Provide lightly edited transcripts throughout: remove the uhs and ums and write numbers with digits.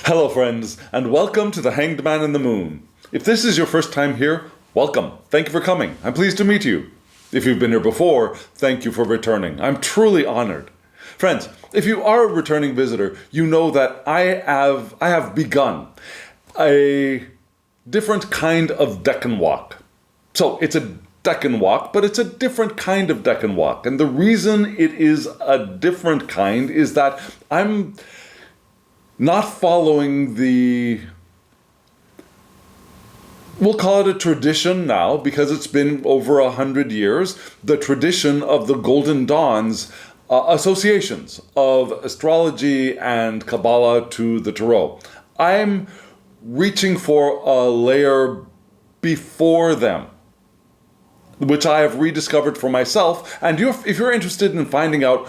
Hello friends, and welcome to the Hanged Man in the Moon. If this is your first time here, welcome. Thank you for coming. I'm pleased to meet you. If you've been here before, thank you for returning. I'm truly honored. Friends, if you are a returning visitor, you know that I have begun a different kind of Decan walk. So it's a Decan walk, but it's a different kind of Decan walk. And the reason it is a different kind is that I'm not following we'll call it a tradition now because it's been over 100 years, the tradition of the Golden Dawn's associations of astrology and Kabbalah to the Tarot. I'm reaching for a layer before them, which I have rediscovered for myself. And if you're interested in finding out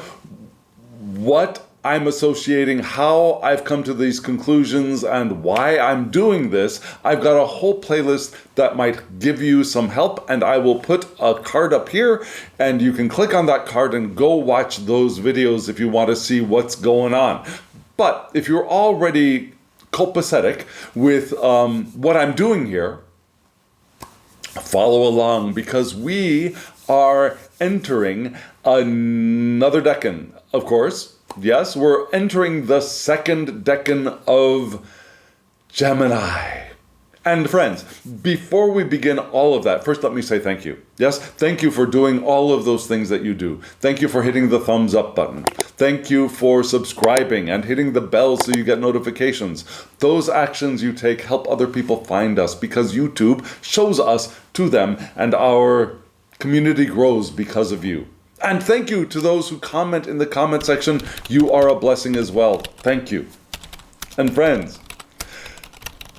what I'm associating, how I've come to these conclusions, and why I'm doing this, I've got a whole playlist that might give you some help, and I will put a card up here, and you can click on that card and go watch those videos if you want to see what's going on. But if you're already copacetic with what I'm doing here, follow along, because we are entering another Decan, of course. Yes, we're entering the second Decan of Gemini. And friends, before we begin all of that, first let me say thank you. Yes, thank you for doing all of those things that you do. Thank you for hitting the thumbs up button. Thank you for subscribing and hitting the bell so you get notifications. Those actions you take help other people find us because YouTube shows us to them, and our community grows because of you. And thank you to those who comment in the comment section. You are a blessing as well. Thank you. And friends,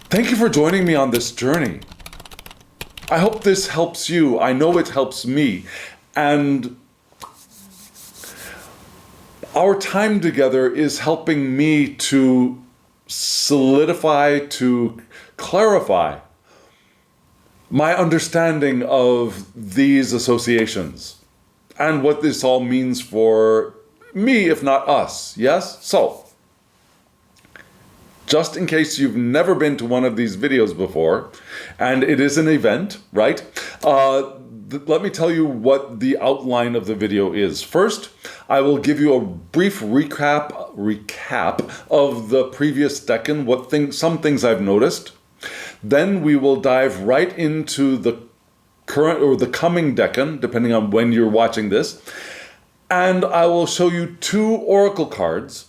thank you for joining me on this journey. I hope this helps you. I know it helps me. And our time together is helping me to solidify, to clarify my understanding of these associations and what this all means for me, if not us. Yes? So, just in case you've never been to one of these videos before, and it is an event, right? Let me tell you what the outline of the video is. First, I will give you a brief recap of the previous Decan, some things I've noticed. Then we will dive right into the current or the coming Decan, depending on when you're watching this. And I will show you two oracle cards.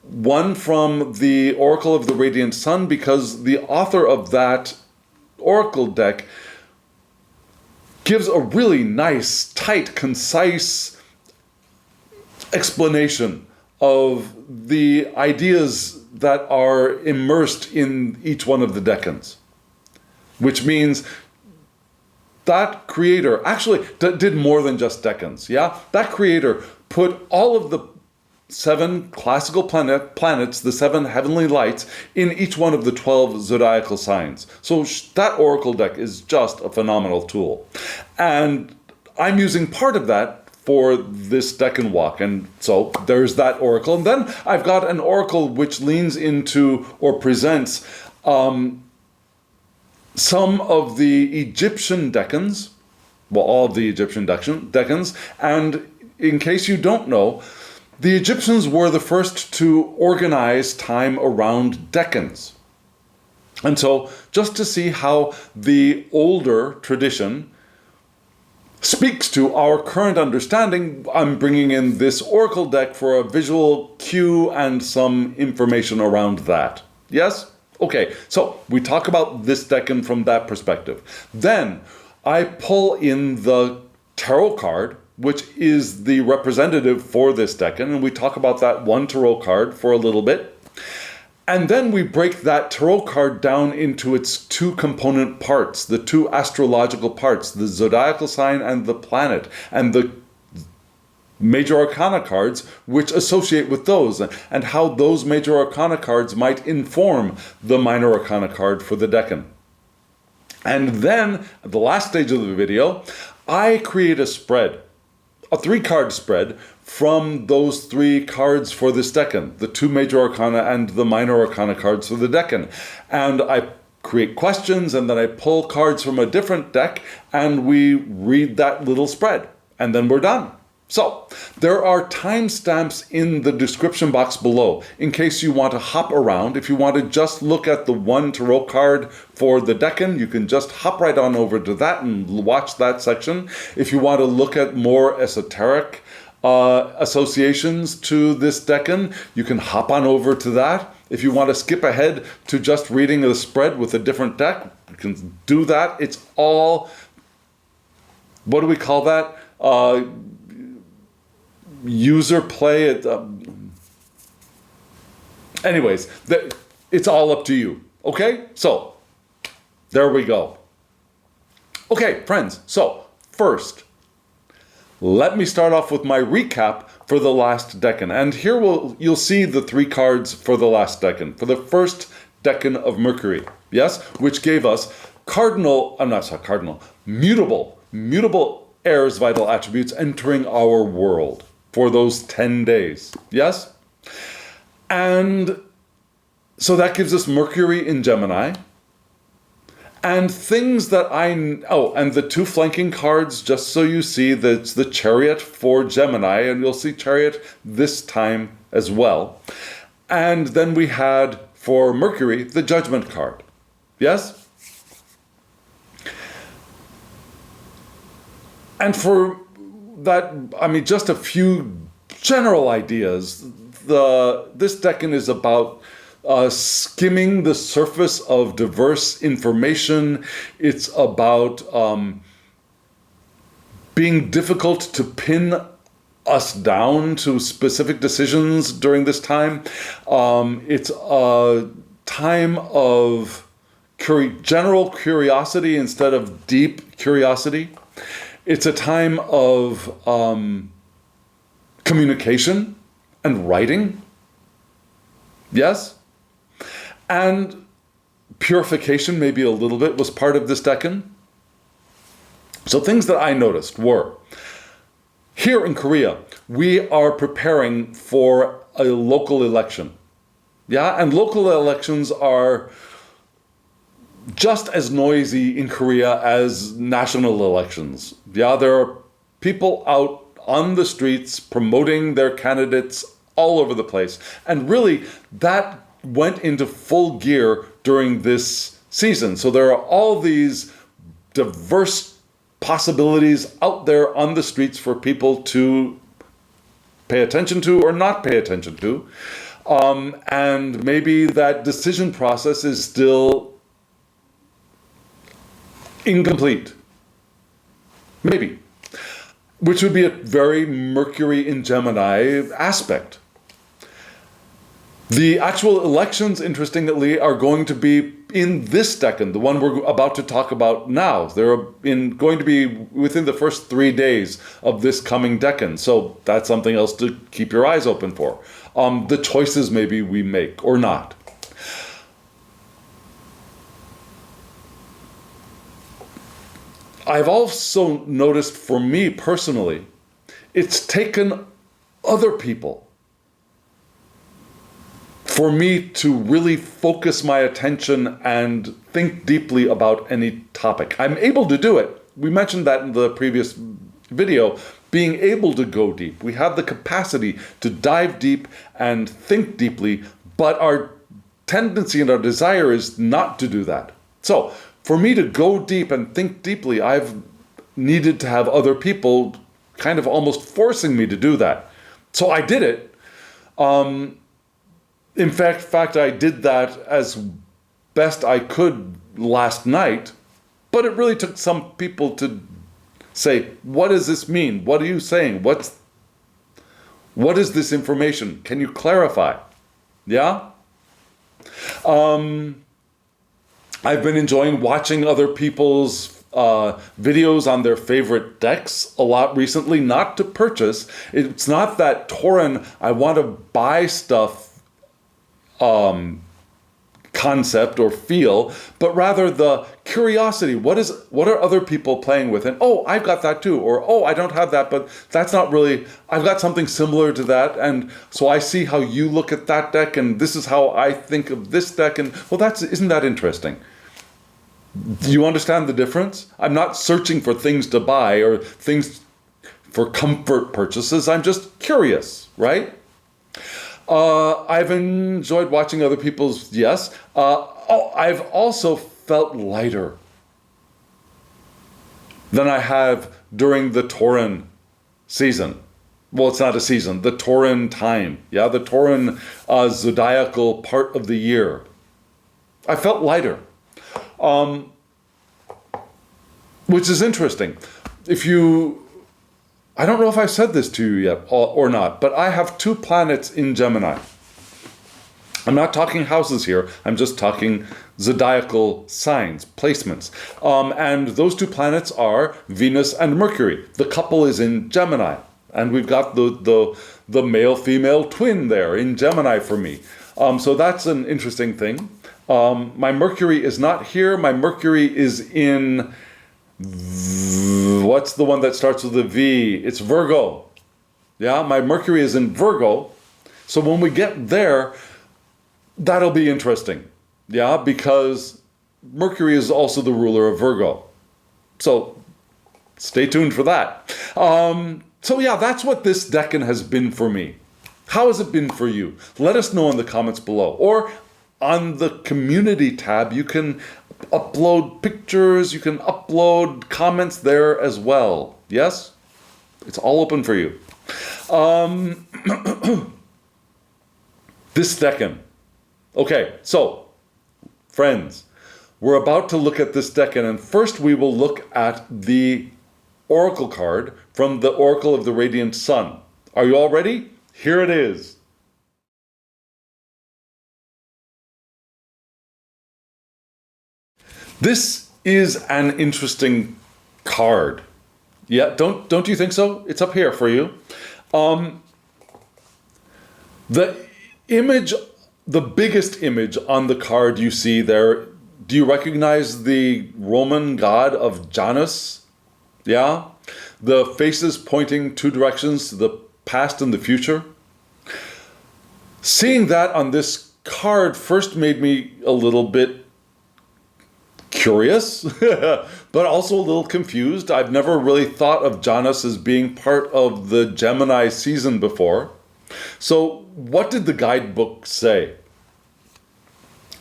One from the Oracle of the Radiant Sun, because the author of that oracle deck gives a really nice, tight, concise explanation of the ideas that are immersed in each one of the Decans. Which means that creator actually did more than just Decans, yeah? That creator put all of the 7 classical planets, the 7 heavenly lights, in each one of the 12 zodiacal signs. So that oracle deck is just a phenomenal tool. And I'm using part of that for this Decan walk. And so there's that oracle. And then I've got an oracle which leans into or presents some of the Egyptian Decans, well, all of the Egyptian Decans, and in case you don't know, the Egyptians were the first to organize time around Decans. And so, just to see how the older tradition speaks to our current understanding, I'm bringing in this oracle deck for a visual cue and some information around that. Yes? Okay, so we talk about this Decan from that perspective. Then I pull in the tarot card, which is the representative for this Decan, and we talk about that one tarot card for a little bit. And then we break that tarot card down into its 2 component parts, the 2 astrological parts, the zodiacal sign and the planet, and the major arcana cards which associate with those, and how those major arcana cards might inform the minor arcana card for the Decan. And then, at the last stage of the video, I create a spread a 3-card spread from those 3 cards for this decan, the 2 major arcana and the minor arcana cards for the decan. And I create questions, and then I pull cards from a different deck, and we read that little spread, and then we're done. So, there are timestamps in the description box below, in case you want to hop around. If you want to just look at the 1 tarot card for the decan, you can just hop right on over to that and watch that section. If you want to look at more esoteric associations to this decan, you can hop on over to that. If you want to skip ahead to just reading the spread with a different deck, you can do that. It's all, what do we call that? User play. Anyways, it's all up to you. Okay? So, there we go. Okay, friends. So, first, let me start off with my recap for the last decan. And here you'll see the 3 cards for the last decan. For the first decan of Mercury, yes, which gave us mutable heirs vital attributes entering our world for those 10 days, yes? And so that gives us Mercury in Gemini. And things that and the 2 flanking cards, just so you see, that's the Chariot for Gemini, and you'll see Chariot this time as well. And then we had, for Mercury, the Judgment card. Yes? And for that, just a few general ideas. This decan is about skimming the surface of diverse information. It's about being difficult to pin us down to specific decisions during this time. It's a time of general curiosity instead of deep curiosity. It's a time of communication and writing. Yes? And purification, maybe a little bit, was part of this decan. So things that I noticed were, here in Korea, we are preparing for a local election. Yeah, and local elections are just as noisy in Korea as national elections. Yeah, there are people out on the streets promoting their candidates all over the place. And really, that went into full gear during this season. So there are all these diverse possibilities out there on the streets for people to pay attention to or not pay attention to. And maybe that decision process is still incomplete. Maybe. Which would be a very Mercury in Gemini aspect. The actual elections, interestingly, are going to be in this decan, the one we're about to talk about now. They're going to be within the first 3 days of this coming decan. So that's something else to keep your eyes open for. The choices maybe we make or not. I've also noticed, for me personally, it's taken other people for me to really focus my attention and think deeply about any topic. I'm able to do it. We mentioned that in the previous video, being able to go deep. We have the capacity to dive deep and think deeply, but our tendency and our desire is not to do that. So, for me to go deep and think deeply, I've needed to have other people kind of almost forcing me to do that. So I did it. In fact, I did that as best I could last night, but it really took some people to say, what does this mean? What are you saying? What is this information? Can you clarify? Yeah? I've been enjoying watching other people's videos on their favorite decks a lot recently, not to purchase. It's not that Torin, I want to buy stuff concept or feel, but rather the curiosity. What are other people playing with? And oh, I've got that too. Or oh, I don't have that, but that's not really, I've got something similar to that. And so I see how you look at that deck, and this is how I think of this deck. And well, isn't that interesting? Do you understand the difference? I'm not searching for things to buy or things for comfort purchases. I'm just curious, right? I've enjoyed watching other people's, yes. I've also felt lighter than I have during the Tauran season. Well, it's not a season, the Tauran time. Yeah, the Tauran zodiacal part of the year. I felt lighter. Which is interesting. I don't know if I've said this to you yet or not, but I have 2 planets in Gemini. I'm not talking houses here. I'm just talking zodiacal signs, placements. And those 2 planets are Venus and Mercury. The couple is in Gemini. And we've got the male-female twin there in Gemini for me. So that's an interesting thing. My Mercury is not here. My Mercury is in... What's the one that starts with a V? It's Virgo. Yeah, my Mercury is in Virgo. So when we get there, that'll be interesting. Yeah, because Mercury is also the ruler of Virgo. So stay tuned for that. So yeah, that's what this decan has been for me. How has it been for you? Let us know in the comments below. Or on the community tab, you can upload pictures, you can upload comments there as well. Yes? It's all open for you. This decan. Okay, so, friends, we're about to look at this decan, and first we will look at the oracle card from the Oracle of the Radiant Sun. Are you all ready? Here it is. This is an interesting card. Yeah, don't you think so? It's up here for you. The image, the biggest image on the card you see there, do you recognize the Roman god of Janus? Yeah? The faces pointing 2 directions, the past and the future. Seeing that on this card first made me a little bit curious, but also a little confused. I've never really thought of Janus as being part of the Gemini season before. So what did the guidebook say?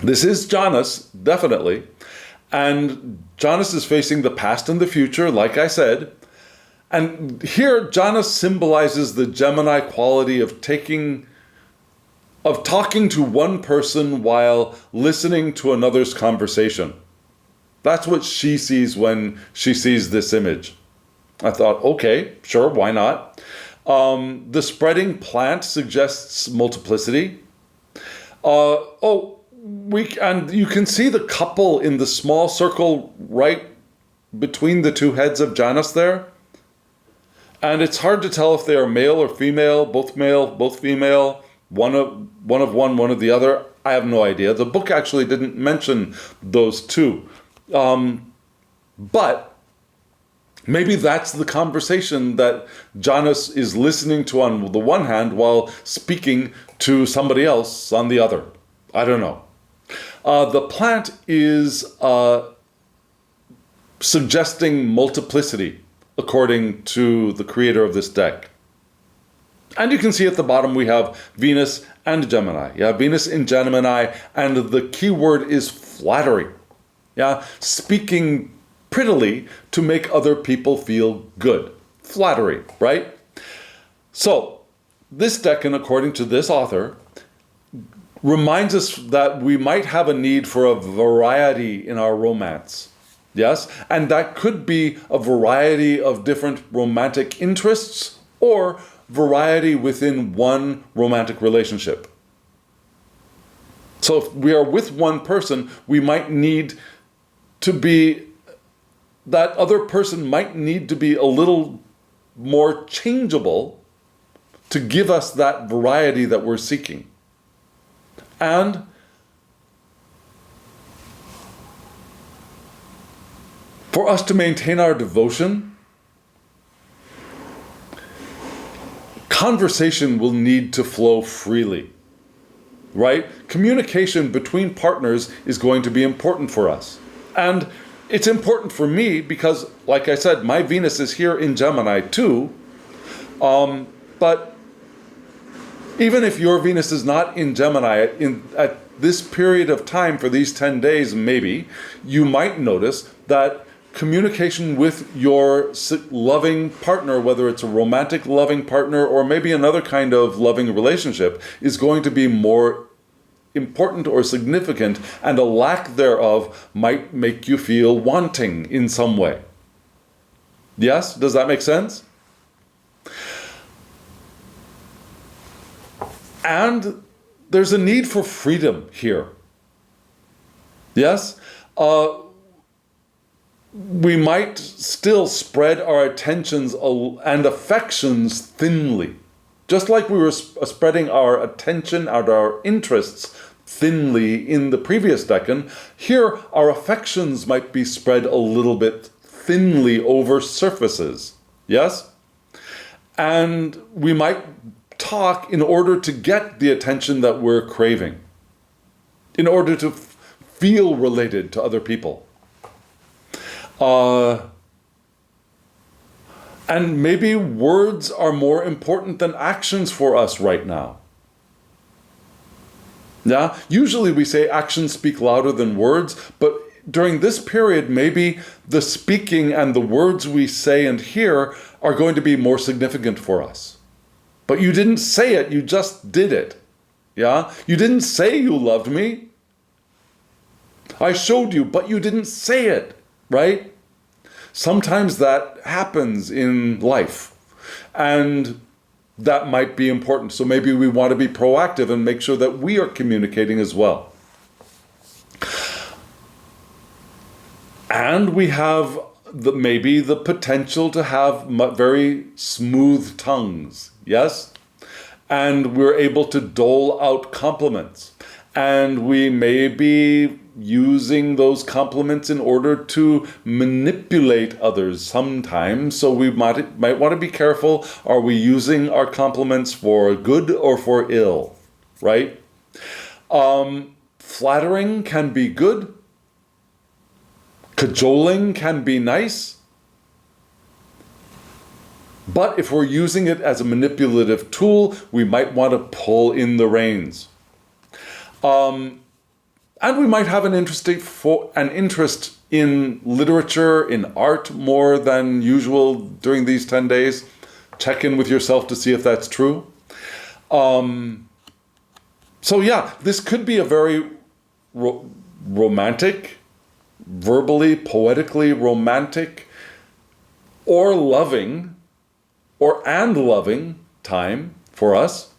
This is Janus, definitely. And Janus is facing the past and the future, like I said. And here Janus symbolizes the Gemini quality of talking to one person while listening to another's conversation. That's what she sees when she sees this image. I thought, okay, sure, why not? The spreading plant suggests multiplicity. And you can see the couple in the small circle right between the 2 heads of Janus there. And it's hard to tell if they are male or female, both female, one of one of the other. I have no idea. The book actually didn't mention those 2. But maybe that's the conversation that Janus is listening to on the one hand while speaking to somebody else on the other. I don't know. The plant is suggesting multiplicity, according to the creator of this deck. And you can see at the bottom we have Venus and Gemini. Yeah, Venus in Gemini, and the key word is flattery. Yeah, speaking prettily to make other people feel good. Flattery, right? So, this decan, according to this author, reminds us that we might have a need for a variety in our romance. Yes? And that could be a variety of different romantic interests or variety within one romantic relationship. So if we are with one person, we might need to be, that other person might need to be a little more changeable to give us that variety that we're seeking. And For us to maintain our devotion, conversation will need to flow freely, right? Communication between partners is going to be important for us. And it's important for me because, like I said, my Venus is here in Gemini too. But even if your Venus is not in Gemini, at this period of time for these 10 days, maybe, you might notice that communication with your loving partner, whether it's a romantic loving partner or maybe another kind of loving relationship, is going to be more important or significant, and a lack thereof might make you feel wanting in some way. Yes? Does that make sense? And there's a need for freedom here. Yes? We might still spread our attentions and affections thinly. Just like we were spreading our attention and our interests thinly in the previous decan, here our affections might be spread a little bit thinly over surfaces. Yes? And we might talk in order to get the attention that we're craving, in order to feel related to other people. And maybe words are more important than actions for us right now. Yeah? Usually we say actions speak louder than words, but during this period, maybe the speaking and the words we say and hear are going to be more significant for us. But you didn't say it, you just did it. Yeah? You didn't say you loved me. I showed you, but you didn't say it, right? Sometimes that happens in life, and that might be important. So maybe we want to be proactive and make sure that we are communicating as well. And we have maybe the potential to have very smooth tongues, yes? And we're able to dole out compliments. And we may be using those compliments in order to manipulate others sometimes. So we might want to be careful. Are we using our compliments for good or for ill, right? Flattering can be good. Cajoling can be nice. But if we're using it as a manipulative tool, we might want to pull in the reins. And we might have an interest in literature, in art more than usual during these 10 days. Check in with yourself to see if that's true. So yeah, this could be a very romantic, verbally, poetically romantic, or loving, and loving time for us.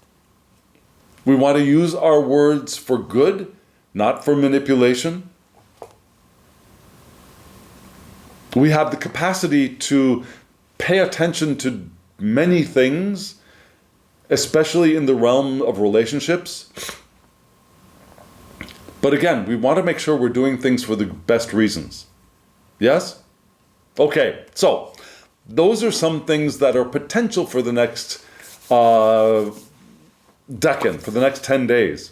We want to use our words for good, not for manipulation. We have the capacity to pay attention to many things, especially in the realm of relationships. But again, we want to make sure we're doing things for the best reasons. Yes? Okay, so those are some things that are potential for the next decan, for the next 10 days.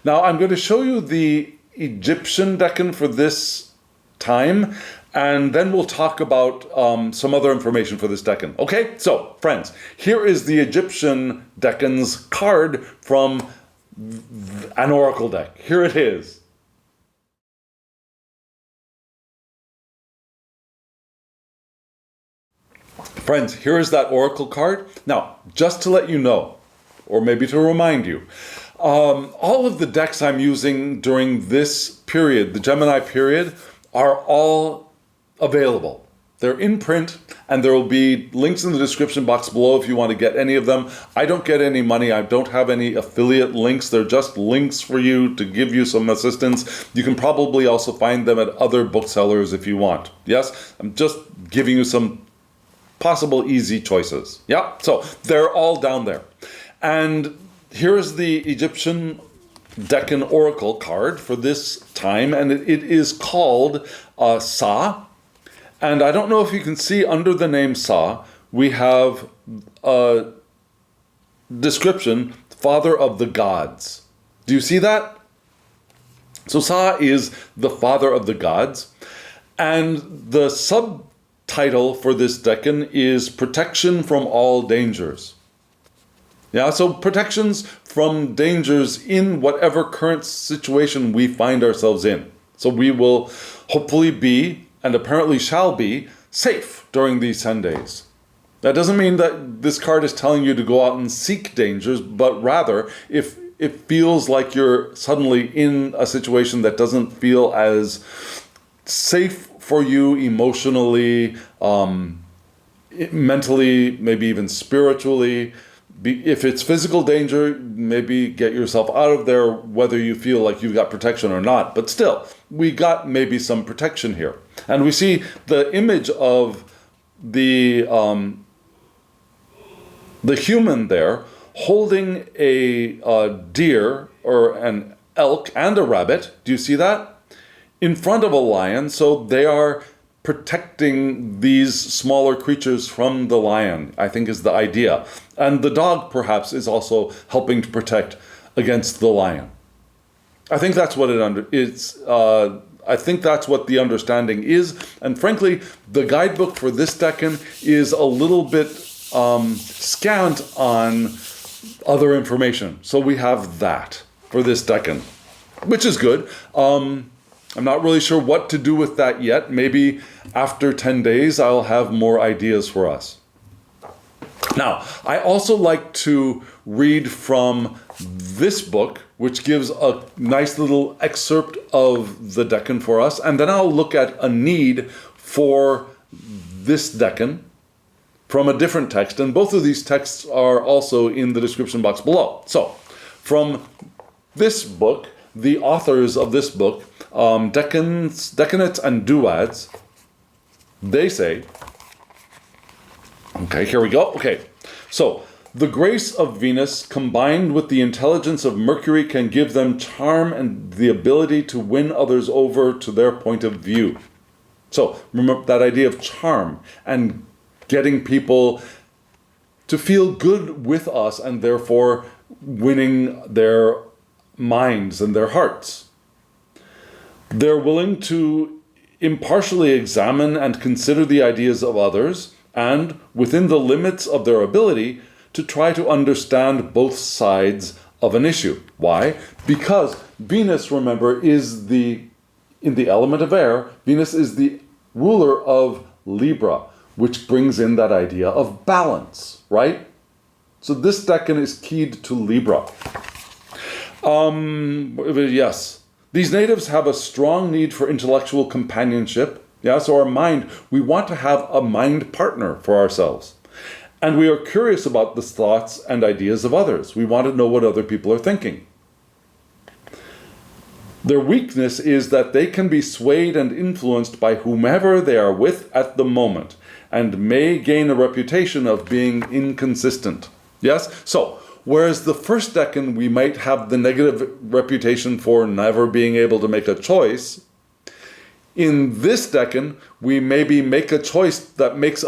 Now, I'm going to show you the Egyptian decan for this time, and then we'll talk about some other information for this decan. Okay, so friends, here is the Egyptian decan's card from an oracle deck. Here it is. Friends, here is that oracle card. Now, just to let you know, or maybe to remind you, all of the decks I'm using during this period, the Gemini period, are all available. They're in print, and there will be links in the description box below if you want to get any of them. I don't get any money. I don't have any affiliate links. They're just links for you to give you some assistance. You can probably also find them at other booksellers if you want. Yes? I'm just giving you some possible easy choices. Yeah? So they're all down there. And here's the Egyptian decan oracle card for this time, and it is called Sa. And I don't know if you can see under the name Sa, we have a description, father of the gods. Do you see that? So Sa is the father of the gods. And the subtitle for this decan is protection from all dangers. Yeah, so protections from dangers in whatever current situation we find ourselves in. So we will hopefully be, and apparently shall be, safe during these 10 days. That doesn't mean that this card is telling you to go out and seek dangers, but rather, if it feels like you're suddenly in a situation that doesn't feel as safe for you emotionally, mentally, maybe even spiritually, if it's physical danger, maybe get yourself out of there, whether you feel like you've got protection or not. But still, we got maybe some protection here. And we see the image of the human there holding a deer or an elk and a rabbit. Do you see that? In front of a lion. So they are protecting these smaller creatures from the lion, I think is the idea. And the dog perhaps is also helping to protect against the lion. I think that's what I think that's what the understanding is. And frankly, the guidebook for this decan is a little bit scant on other information. So we have that for this decan, which is good. I'm not really sure what to do with that yet. Maybe after 10 days, I'll have more ideas for us. Now, I also like to read from this book, which gives a nice little excerpt of the decan for us. And then I'll look at a need for this decan from a different text. And both of these texts are also in the description box below. So, from this book, the authors of this book, decanates and duads, they say, okay, here we go. Okay, so the grace of Venus combined with the intelligence of Mercury can give them charm and the ability to win others over to their point of view. So remember that idea of charm and getting people to feel good with us and therefore winning their minds and their hearts. They're willing to impartially examine and consider the ideas of others and, within the limits of their ability, to try to understand both sides of an issue. Why? Because Venus, remember, is in the element of air, Venus is the ruler of Libra, which brings in that idea of balance, right? So this decan is keyed to Libra. Yes. These natives have a strong need for intellectual companionship. Yeah, so our mind, we want to have a mind partner for ourselves. And we are curious about the thoughts and ideas of others. We want to know what other people are thinking. Their weakness is that they can be swayed and influenced by whomever they are with at the moment, and may gain a reputation of being inconsistent. Yes? So, whereas the first decan, we might have the negative reputation for never being able to make a choice, in this decan, we maybe make a choice that makes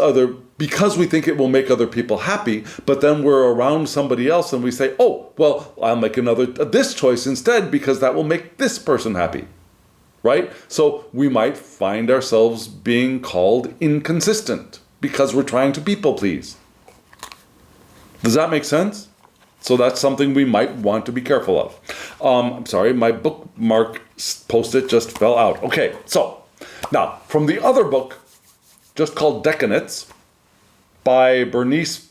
because we think it will make other people happy, but then we're around somebody else and we say, oh, well, I'll make this choice instead because that will make this person happy, right? So we might find ourselves being called inconsistent because we're trying to people please. Does that make sense? So that's something we might want to be careful of. I'm sorry, my bookmark post-it just fell out. Okay, so now from the other book, just called Decanates, by Bernice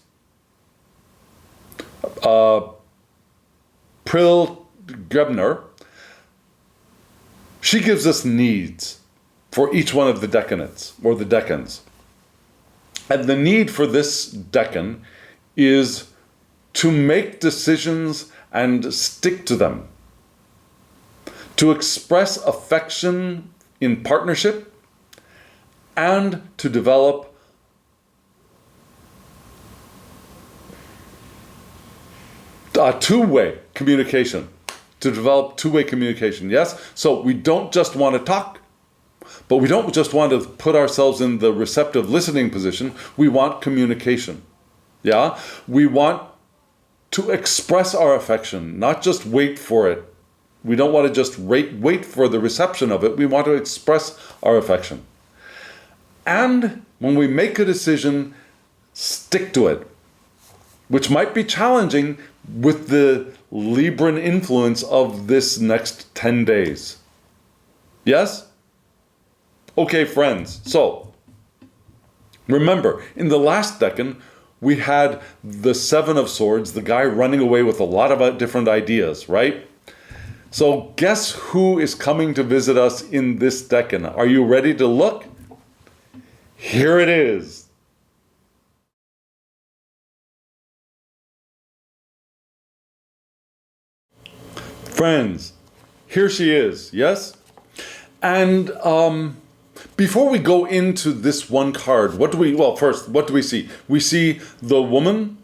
Gebner, she gives us needs for each one of the decanates, or the decans. And the need for this decan is to make decisions and stick to them, to express affection in partnership, and to develop two-way communication. To develop two-way communication, yes? So we don't just want to talk, But we don't just want to put ourselves in the receptive listening position. We want communication. Yeah? We want to express our affection, not just wait for it. We don't want to just wait for the reception of it. We want to express our affection. And when we make a decision, stick to it, which might be challenging with the Libran influence of this next 10 days. Yes? Okay, friends. So, remember, in the last decan, we had the Seven of Swords, the guy running away with a lot of different ideas, right? So guess who is coming to visit us in this decan? Are you ready to look? Here it is. Friends, here she is, yes? And before we go into this one card, first, what do we see? We see the woman.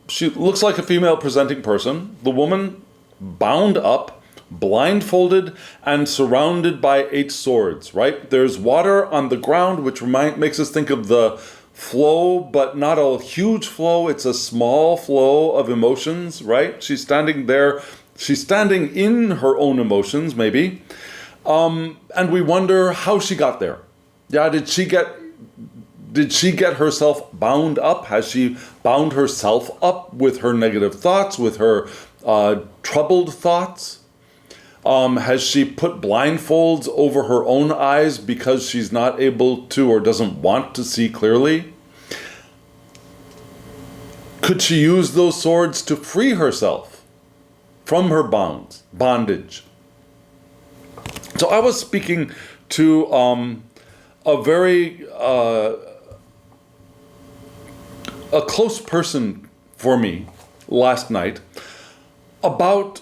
She looks like a female presenting person. The woman bound up, blindfolded, and surrounded by 8 swords, right? There's water on the ground, which makes us think of the flow, but not a huge flow. It's a small flow of emotions, right? She's standing there. She's standing in her own emotions, maybe. And we wonder how she got there. Yeah, did she get herself bound up? Has she bound herself up with her negative thoughts, with her troubled thoughts? Has she put blindfolds over her own eyes because she's not able to or doesn't want to see clearly? Could she use those swords to free herself from her bondage? So I was speaking to a very a close person for me last night about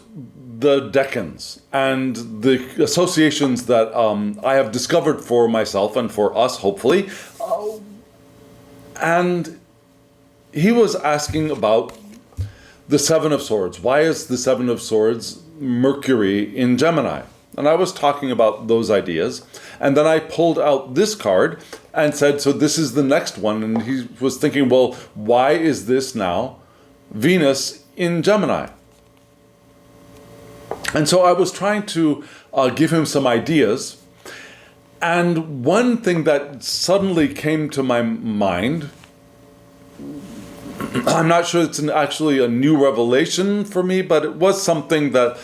the decans and the associations that I have discovered for myself and for us, hopefully. And he was asking about the Seven of Swords. Why is the Seven of Swords Mercury in Gemini? And I was talking about those ideas. And then I pulled out this card and said, so this is the next one. And he was thinking, well, why is this now Venus in Gemini? And so I was trying to give him some ideas. And one thing that suddenly came to my mind, I'm not sure it's actually a new revelation for me, but it was something that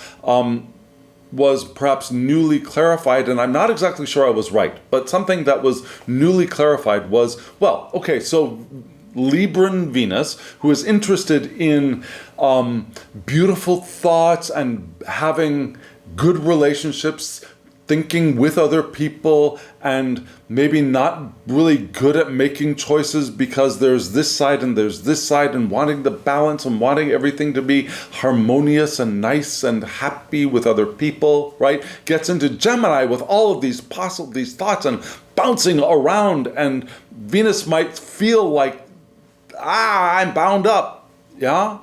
was perhaps newly clarified, and I'm not exactly sure I was right, but something that was newly clarified was, well, okay, so Libran Venus, who is interested in beautiful thoughts and having good relationships, thinking with other people, and maybe not really good at making choices because there's this side and there's this side, and wanting the balance and wanting everything to be harmonious and nice and happy with other people, right? Gets into Gemini with all of these thoughts and bouncing around, and Venus might feel like, I'm bound up, yeah?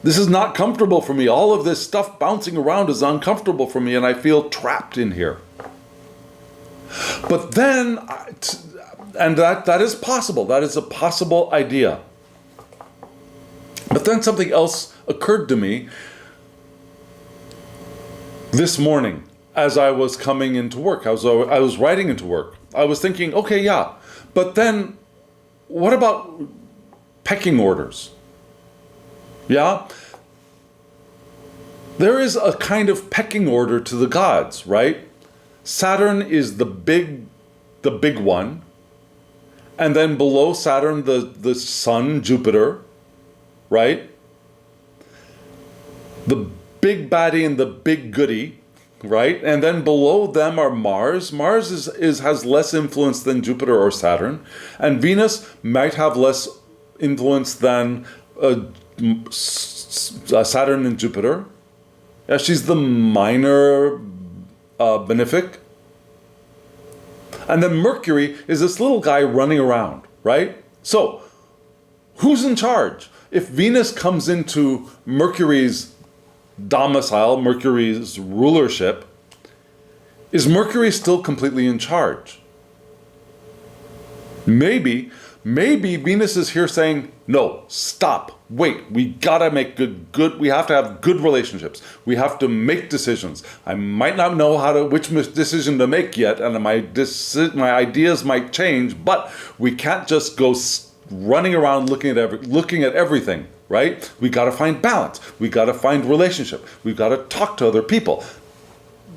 This is not comfortable for me. All of this stuff bouncing around is uncomfortable for me, and I feel trapped in here. But then, and that is possible. That is a possible idea. But then something else occurred to me this morning as I was coming into work. I was riding into work. I was thinking, okay, yeah, but then what about pecking orders? Yeah? There is a kind of pecking order to the gods, right? Saturn is the big one. And then below Saturn, the sun, Jupiter, right? The big baddie and the big goodie, right? And then below them are Mars. Mars has less influence than Jupiter or Saturn. And Venus might have less influence than Saturn and Jupiter. Yeah, she's the minor benefic. And then Mercury is this little guy running around, right? So, who's in charge? If Venus comes into Mercury's domicile, Mercury's rulership, Is Mercury still completely in charge? Maybe Venus is here saying, no, stop, wait, we gotta make we have to have good relationships. We have to make decisions. I might not know which decision to make yet, and my ideas might change, but we can't just go running around looking at everything, right? We gotta find balance. We gotta find relationship. We gotta talk to other people,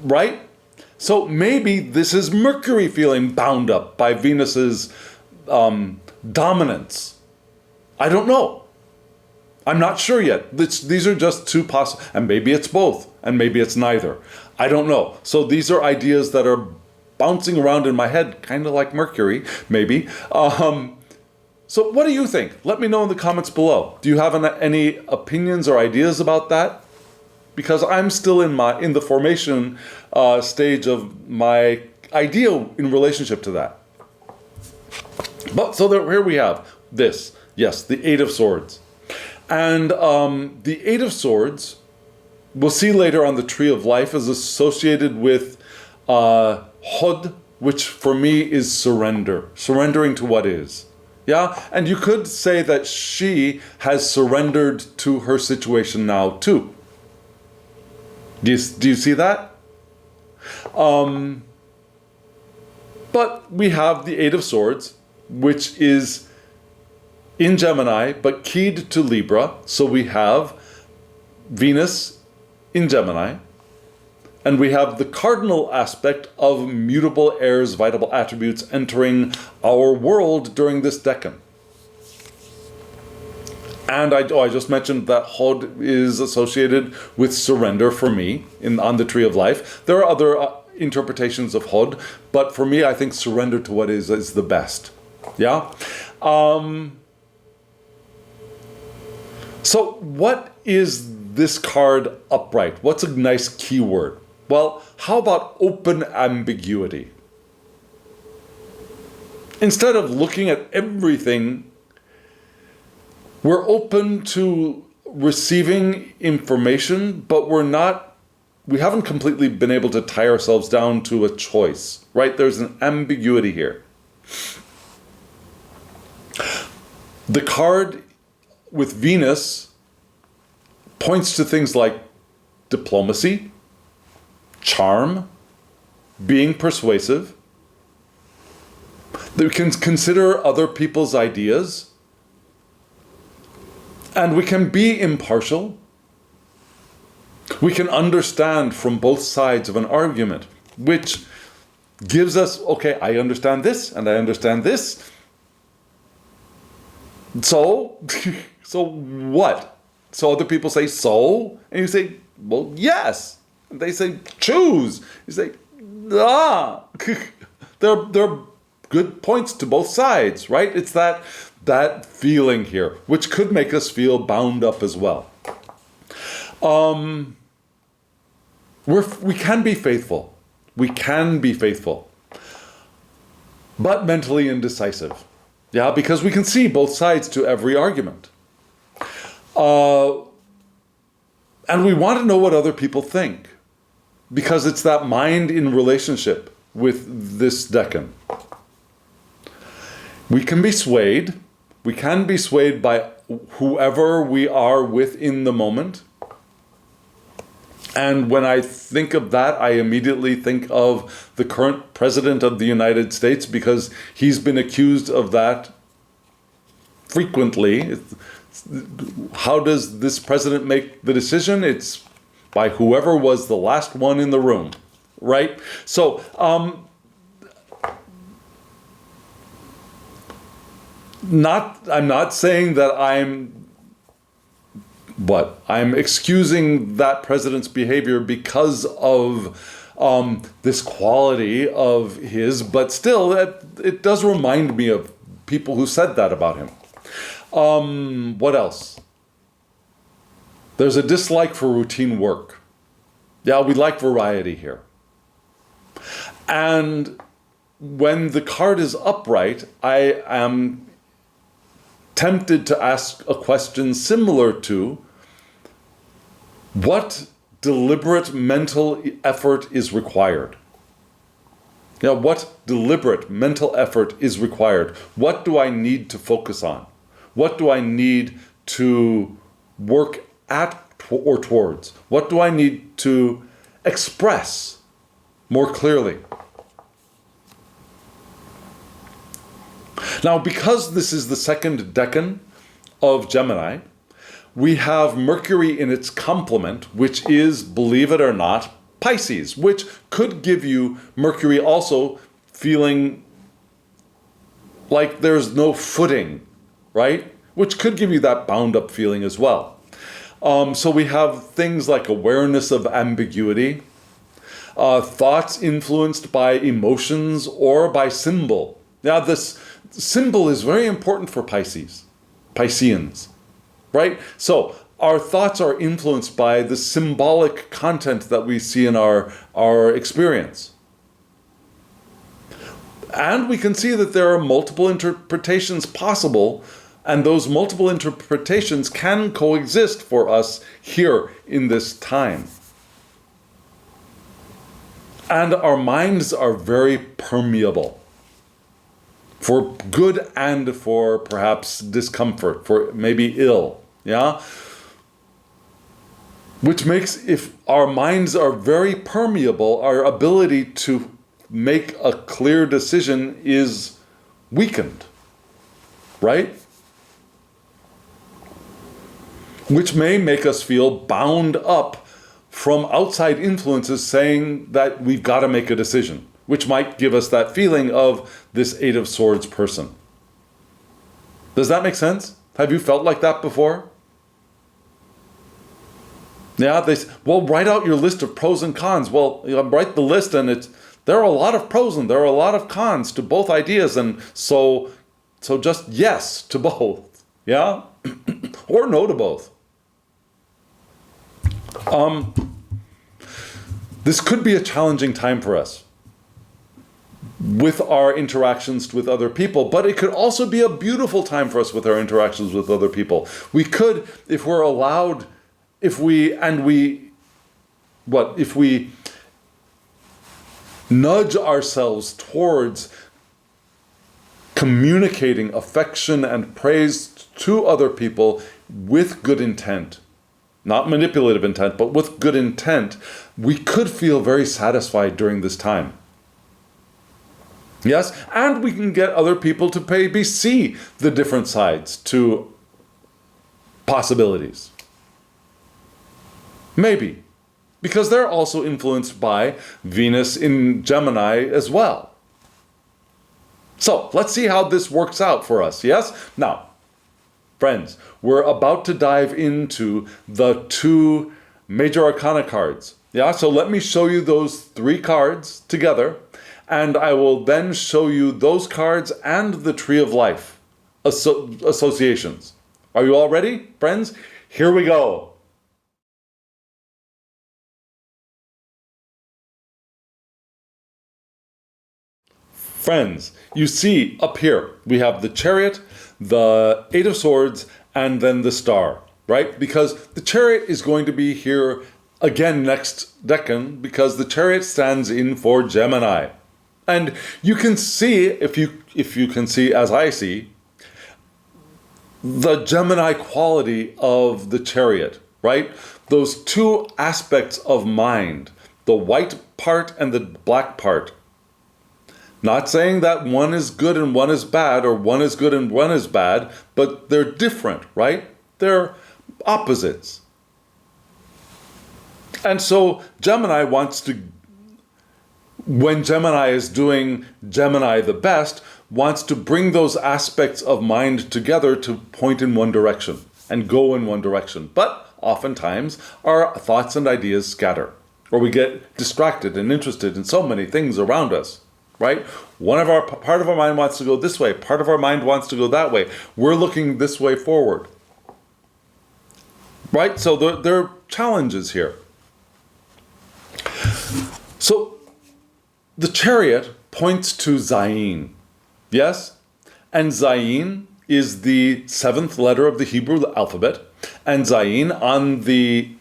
right? So maybe this is Mercury feeling bound up by Venus's dominance. I don't know. I'm not sure yet. These are just two possible, and maybe it's both, and maybe it's neither. I don't know. So these are ideas that are bouncing around in my head, kind of like Mercury, maybe. So what do you think? Let me know in the comments below. Do you have any opinions or ideas about that? Because I'm still in the formation stage of my idea in relationship to that. But so here we have this. Yes, the Eight of Swords. And the Eight of Swords, we'll see later on the Tree of Life, is associated with Hod, which for me is surrender. Surrendering to what is. Yeah? And you could say that she has surrendered to her situation now too. Do you see that? But we have the Eight of Swords, which is in Gemini, but keyed to Libra. So we have Venus in Gemini, and we have the cardinal aspect of mutable heirs, vital attributes entering our world during this decan. And I just mentioned that Hod is associated with surrender for me on the Tree of Life. There are other interpretations of Hod, but for me, I think surrender to what is the best. Yeah? So what is this card upright? What's a nice keyword? Well, how about open ambiguity? Instead of looking at everything, we're open to receiving information, but we haven't completely been able to tie ourselves down to a choice, right? There's an ambiguity here. The card with Venus points to things like diplomacy, charm, being persuasive. We can consider other people's ideas, and we can be impartial. We can understand from both sides of an argument, which gives us, okay, I understand this, and I understand this. So what? So other people say, so? And you say, well, yes. And they say, choose. You say, ah. They're good points to both sides, right? It's that feeling here, which could make us feel bound up as well. We can be faithful. We can be faithful, but mentally indecisive. Yeah, because we can see both sides to every argument. And we want to know what other people think, because it's that mind in relationship with this decan. We can be swayed. We can be swayed by whoever we are with in the moment. And when I think of that, I immediately think of the current president of the United States, because he's been accused of that frequently. How does this president make the decision? It's by whoever was the last one in the room, right? So, I'm not saying that I'm excusing that president's behavior because of this quality of his, but still, it does remind me of people who said that about him. What else? There's a dislike for routine work. Yeah, we like variety here. And when the card is upright, I am tempted to ask a question similar to, what deliberate mental effort is required? Yeah, what deliberate mental effort is required? What do I need to focus on? What do I need to work at or towards? What do I need to express more clearly? Now, because this is the second decan of Gemini, we have Mercury in its complement, which is, believe it or not, Pisces, which could give you Mercury also feeling like there's no footing, right? Which could give you that bound up feeling as well. So we have things like awareness of ambiguity, thoughts influenced by emotions or by symbol. Now, this symbol is very important for Pisceans, right? So our thoughts are influenced by the symbolic content that we see in our experience. And we can see that there are multiple interpretations possible, and those multiple interpretations can coexist for us here in this time. And our minds are very permeable, for good and for perhaps discomfort, for maybe ill, yeah? Which makes, if our minds are very permeable, our ability to make a clear decision is weakened, right? Which may make us feel bound up from outside influences saying that we've got to make a decision, which might give us that feeling of this Eight of Swords person. Does that make sense? Have you felt like that before? Yeah, well, write out your list of pros and cons. Well, write the list, and there are a lot of pros and there are a lot of cons to both ideas, and so just yes to both, yeah, or no to both. This could be a challenging time for us with our interactions with other people, but it could also be a beautiful time for us with our interactions with other people. We could, if we're allowed, if we nudge ourselves towards communicating affection and praise to other people with good intent, not manipulative intent, but with good intent, we could feel very satisfied during this time. Yes, and we can get other people to maybe see the different sides to possibilities. Maybe, because they're also influenced by Venus in Gemini as well. So let's see how this works out for us, yes? Now, friends, we're about to dive into the two major arcana cards. Yeah, so let me show you those three cards together, and I will then show you those cards and the Tree of Life associations. Are you all ready, friends? Here we go. Friends, you see up here, we have the Chariot, the Eight of Swords, and then the Star, right? Because the Chariot is going to be here again next decan, because the Chariot stands in for Gemini. And you can see, if you can see as I see, the Gemini quality of the Chariot, right? Those two aspects of mind, the white part and the black part. Not saying that one is good and one is bad, or one is good and one is bad, but they're different, right? They're opposites. And so Gemini wants to, when Gemini is doing Gemini the best, wants to bring those aspects of mind together to point in one direction and go in one direction. But oftentimes our thoughts and ideas scatter, or we get distracted and interested in so many things around us. Right? Part of our mind wants to go this way, part of our mind wants to go that way. We're looking this way forward. Right? So there are challenges here. So the Chariot points to Zayin. Yes? And Zayin is the 7th letter of the Hebrew alphabet. And Zayin on the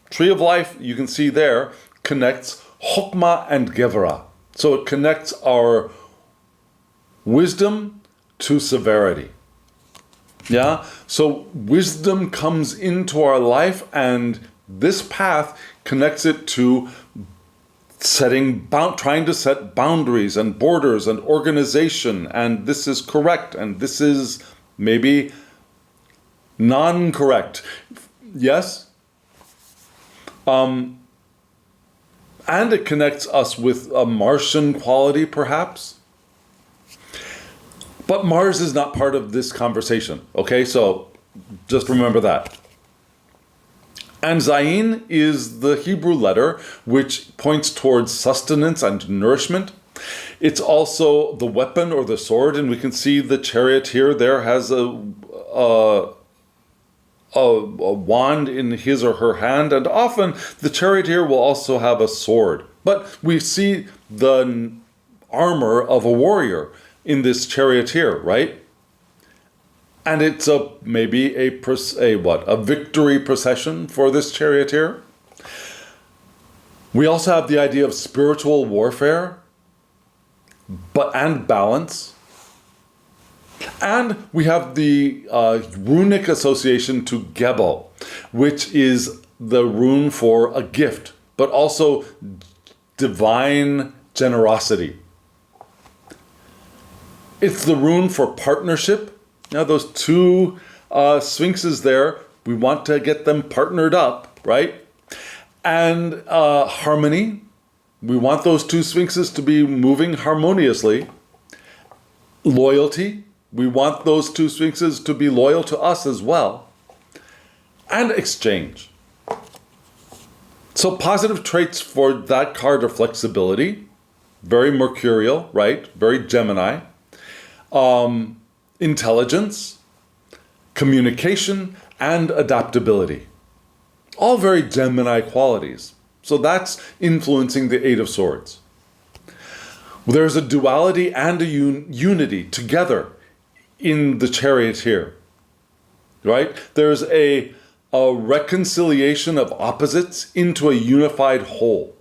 Tree of Life, you can see there, connects Chokmah and Gevurah. So it connects our wisdom to severity. Yeah? So wisdom comes into our life, and this path connects it to trying to set boundaries and borders and organization, and this is correct and this is maybe non-correct. Yes? And it connects us with a Martian quality, perhaps. But Mars is not part of this conversation, okay? So just remember that. And Zayin is the Hebrew letter which points towards sustenance and nourishment. It's also the weapon or the sword, and we can see the charioteer there has a wand in his or her hand, and often the charioteer will also have a sword. But we see the armor of a warrior in this charioteer, right? And it's maybe a victory procession for this charioteer. We also have the idea of spiritual warfare, and balance. And we have the runic association to Gebo, which is the rune for a gift, but also divine generosity. It's the rune for partnership. Now those two sphinxes there, we want to get them partnered up, right? And harmony. We want those two sphinxes to be moving harmoniously. Loyalty. We want those two sphinxes to be loyal to us as well. And exchange. So positive traits for that card are flexibility. Very mercurial, right? Very Gemini. Intelligence, communication, and adaptability. All very Gemini qualities. So that's influencing the Eight of Swords. There's a duality and a unity together in the Chariot here, right? There's a reconciliation of opposites into a unified whole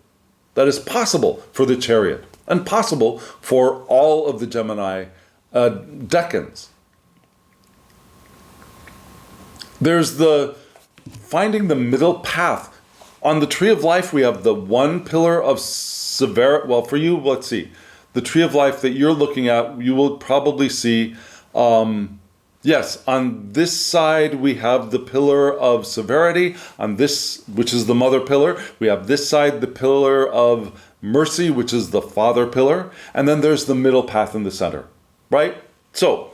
that is possible for the Chariot and possible for all of the Gemini decans. There's the finding the middle path. On the Tree of Life, we have the one pillar of severity. Well, for you, let's see. The Tree of Life that you're looking at, you will probably see, yes, on this side, we have the pillar of severity. On this, which is the mother pillar, we have this side, the pillar of mercy, which is the father pillar. And then there's the middle path in the center. Right? So,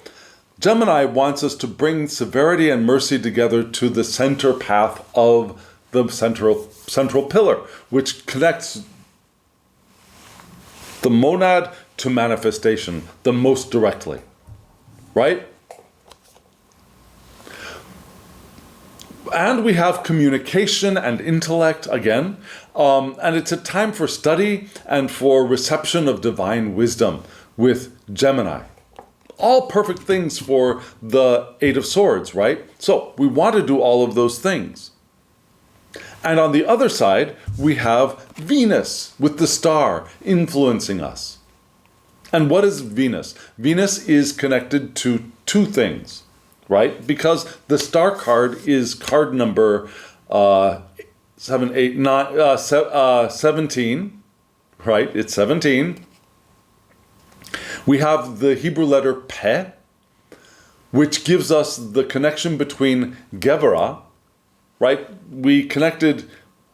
Gemini wants us to bring severity and mercy together to the center path of the central pillar, which connects the monad to manifestation the most directly. Right? And we have communication and intellect again. And it's a time for study and for reception of divine wisdom with Gemini. All perfect things for the Eight of Swords, right? So we want to do all of those things. And on the other side, we have Venus with the star influencing us. And what is Venus? Venus is connected to two things, right? Because the star card is card number 17, right? It's 17. We have the Hebrew letter Peh, which gives us the connection between Gevurah, right? We connected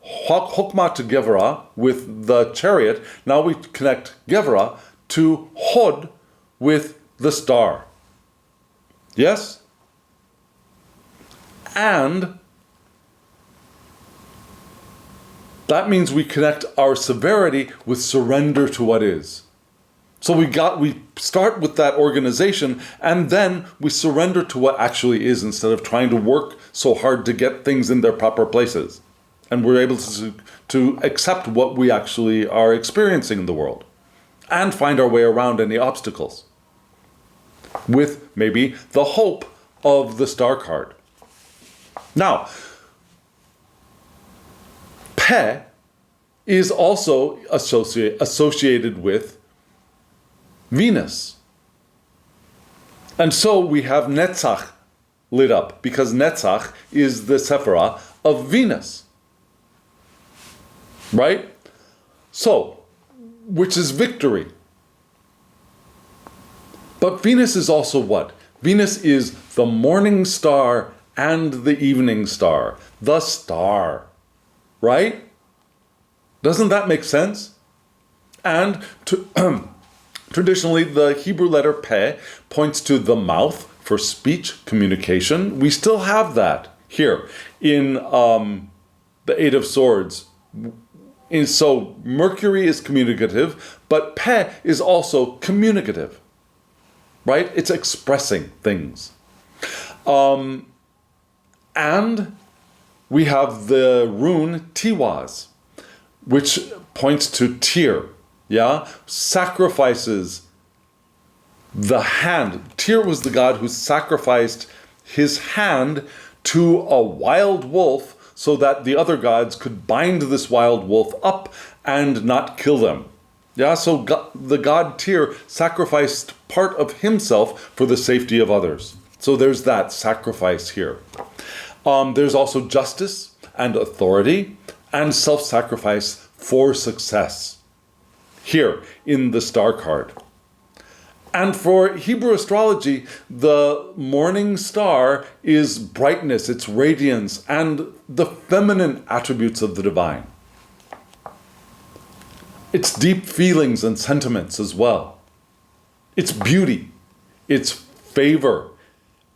Chokmah to Gevurah with the chariot. Now we connect Gevurah to Hod with the star. Yes? And that means we connect our severity with surrender to what is. So we start with that organization, and then we surrender to what actually is instead of trying to work so hard to get things in their proper places. And we're able to accept what we actually are experiencing in the world and find our way around any obstacles with maybe the hope of the star card. Now, Peh is also associated with Venus. And so we have Netzach lit up, because Netzach is the Sephirah of Venus. Right? So, which is victory. But Venus is also what? Venus is the morning star and the evening star. The star. Right? Doesn't that make sense? And traditionally, the Hebrew letter Peh points to the mouth for speech, communication. We still have that here in the Eight of Swords. And so Mercury is communicative, but Peh is also communicative. Right? It's expressing things. And we have the rune Tiwaz, which points to Tyr, yeah? Sacrifices the hand. Tyr was the god who sacrificed his hand to a wild wolf so that the other gods could bind this wild wolf up and not kill them. Yeah, so the god Tyr sacrificed part of himself for the safety of others. So there's that sacrifice here. There's also justice and authority and self-sacrifice for success here in the star card. And for Hebrew astrology, the morning star is brightness, it's radiance, and the feminine attributes of the divine. It's deep feelings and sentiments as well. It's beauty, it's favor,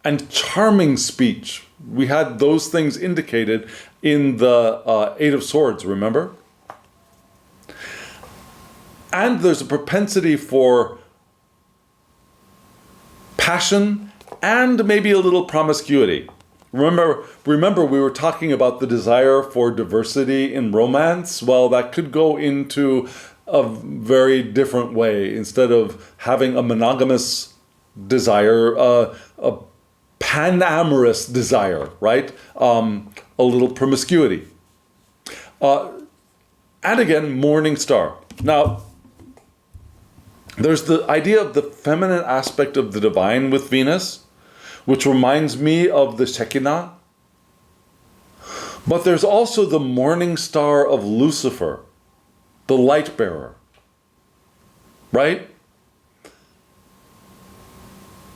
and charming speech. We had those things indicated in the Eight of Swords, remember? And there's a propensity for passion and maybe a little promiscuity. Remember we were talking about the desire for diversity in romance? Well, that could go into a very different way. Instead of having a monogamous desire, a panamorous desire, right? A little promiscuity. And again, morning star. Now, there's the idea of the feminine aspect of the divine with Venus, which reminds me of the Shekinah. But there's also the morning star of Lucifer, the light bearer. Right?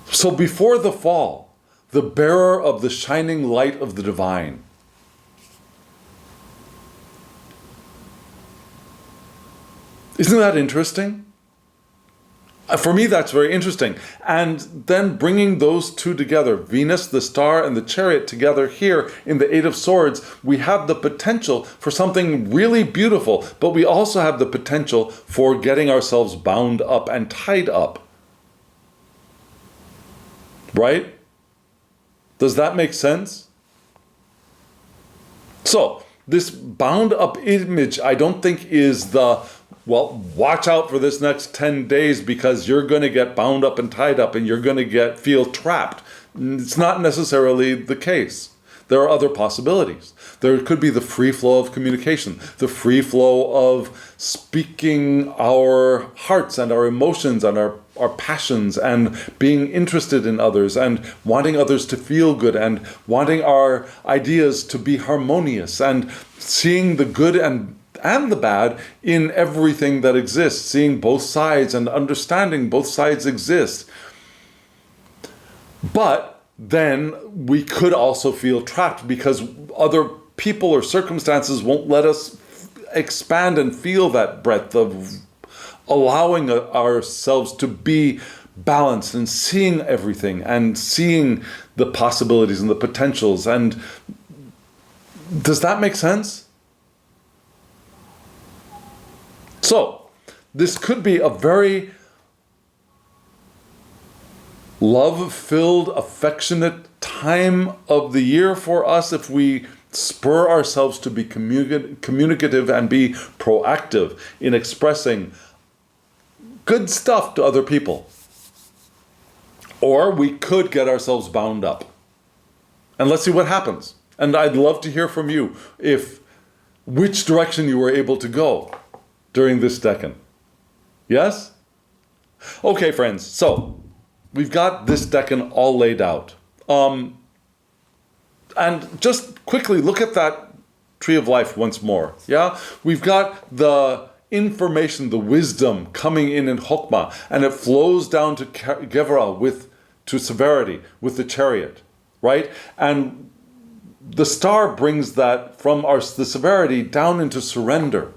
So before the fall, the bearer of the shining light of the divine. Isn't that interesting? For me, that's very interesting. And then bringing those two together, Venus, the star, and the chariot together here in the Eight of Swords, we have the potential for something really beautiful, but we also have the potential for getting ourselves bound up and tied up. Right? Does that make sense? So, this bound up image, I don't think is the, well, watch out for this next 10 days because you're going to get bound up and tied up and you're going to feel trapped. It's not necessarily the case. There are other possibilities. There could be the free flow of communication, the free flow of speaking our hearts and our emotions and our passions and being interested in others and wanting others to feel good and wanting our ideas to be harmonious and seeing the good and the bad in everything that exists, seeing both sides and understanding both sides exist. But then we could also feel trapped because other people or circumstances won't let us expand and feel that breadth of allowing ourselves to be balanced and seeing everything and seeing the possibilities and the potentials. And does that make sense? So, this could be a very love-filled, affectionate time of the year for us if we spur ourselves to be communicative and be proactive in expressing good stuff to other people. Or we could get ourselves bound up. And let's see what happens. And I'd love to hear from you if which direction you were able to go during this decan. Yes? Okay, friends, so we've got this decan all laid out. And just quickly look at that tree of life once more. Yeah? We've got the information, the wisdom coming in Chokmah, and it flows down to Gevurah, to severity, with the chariot, right? And the star brings that from the severity down into surrender.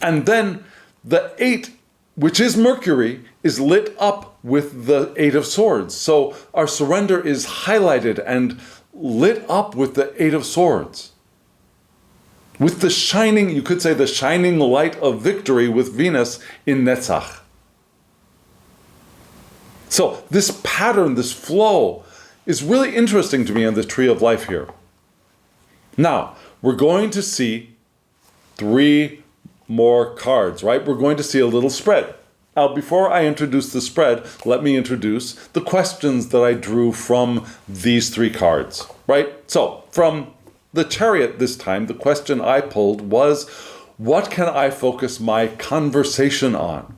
And then the 8, which is Mercury, is lit up with the 8 of Swords. So our surrender is highlighted and lit up with the 8 of Swords. With the shining, you could say the shining light of victory with Venus in Netzach. So this pattern, this flow, is really interesting to me on the tree of life here. Now, we're going to see 3 more cards, right? We're going to see a little spread. Now, before I introduce the spread, let me introduce the questions that I drew from these 3 cards, right? So, from the chariot this time, the question I pulled was, what can I focus my conversation on?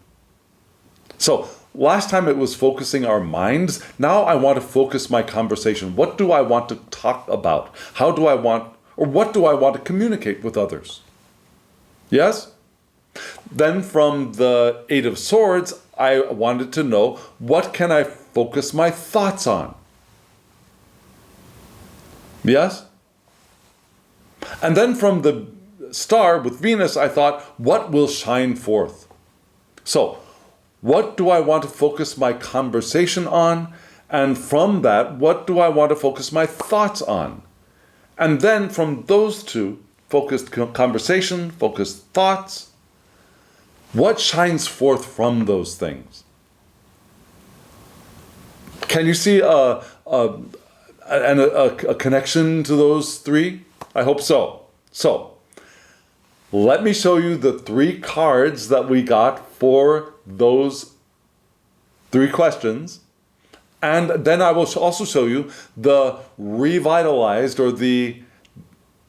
So, last time it was focusing our minds. Now I want to focus my conversation. What do I want to talk about? What do I want to communicate with others? Yes? Then from the 8 of Swords, I wanted to know, what can I focus my thoughts on? Yes? And then from the star with Venus, I thought, what will shine forth? So, what do I want to focus my conversation on? And from that, what do I want to focus my thoughts on? And then from those 2, focused conversation, focused thoughts, what shines forth from those things? Can you see a connection to those 3? I hope so. So, let me show you the 3 cards that we got for those 3 questions. And then I will also show you the revitalized, or the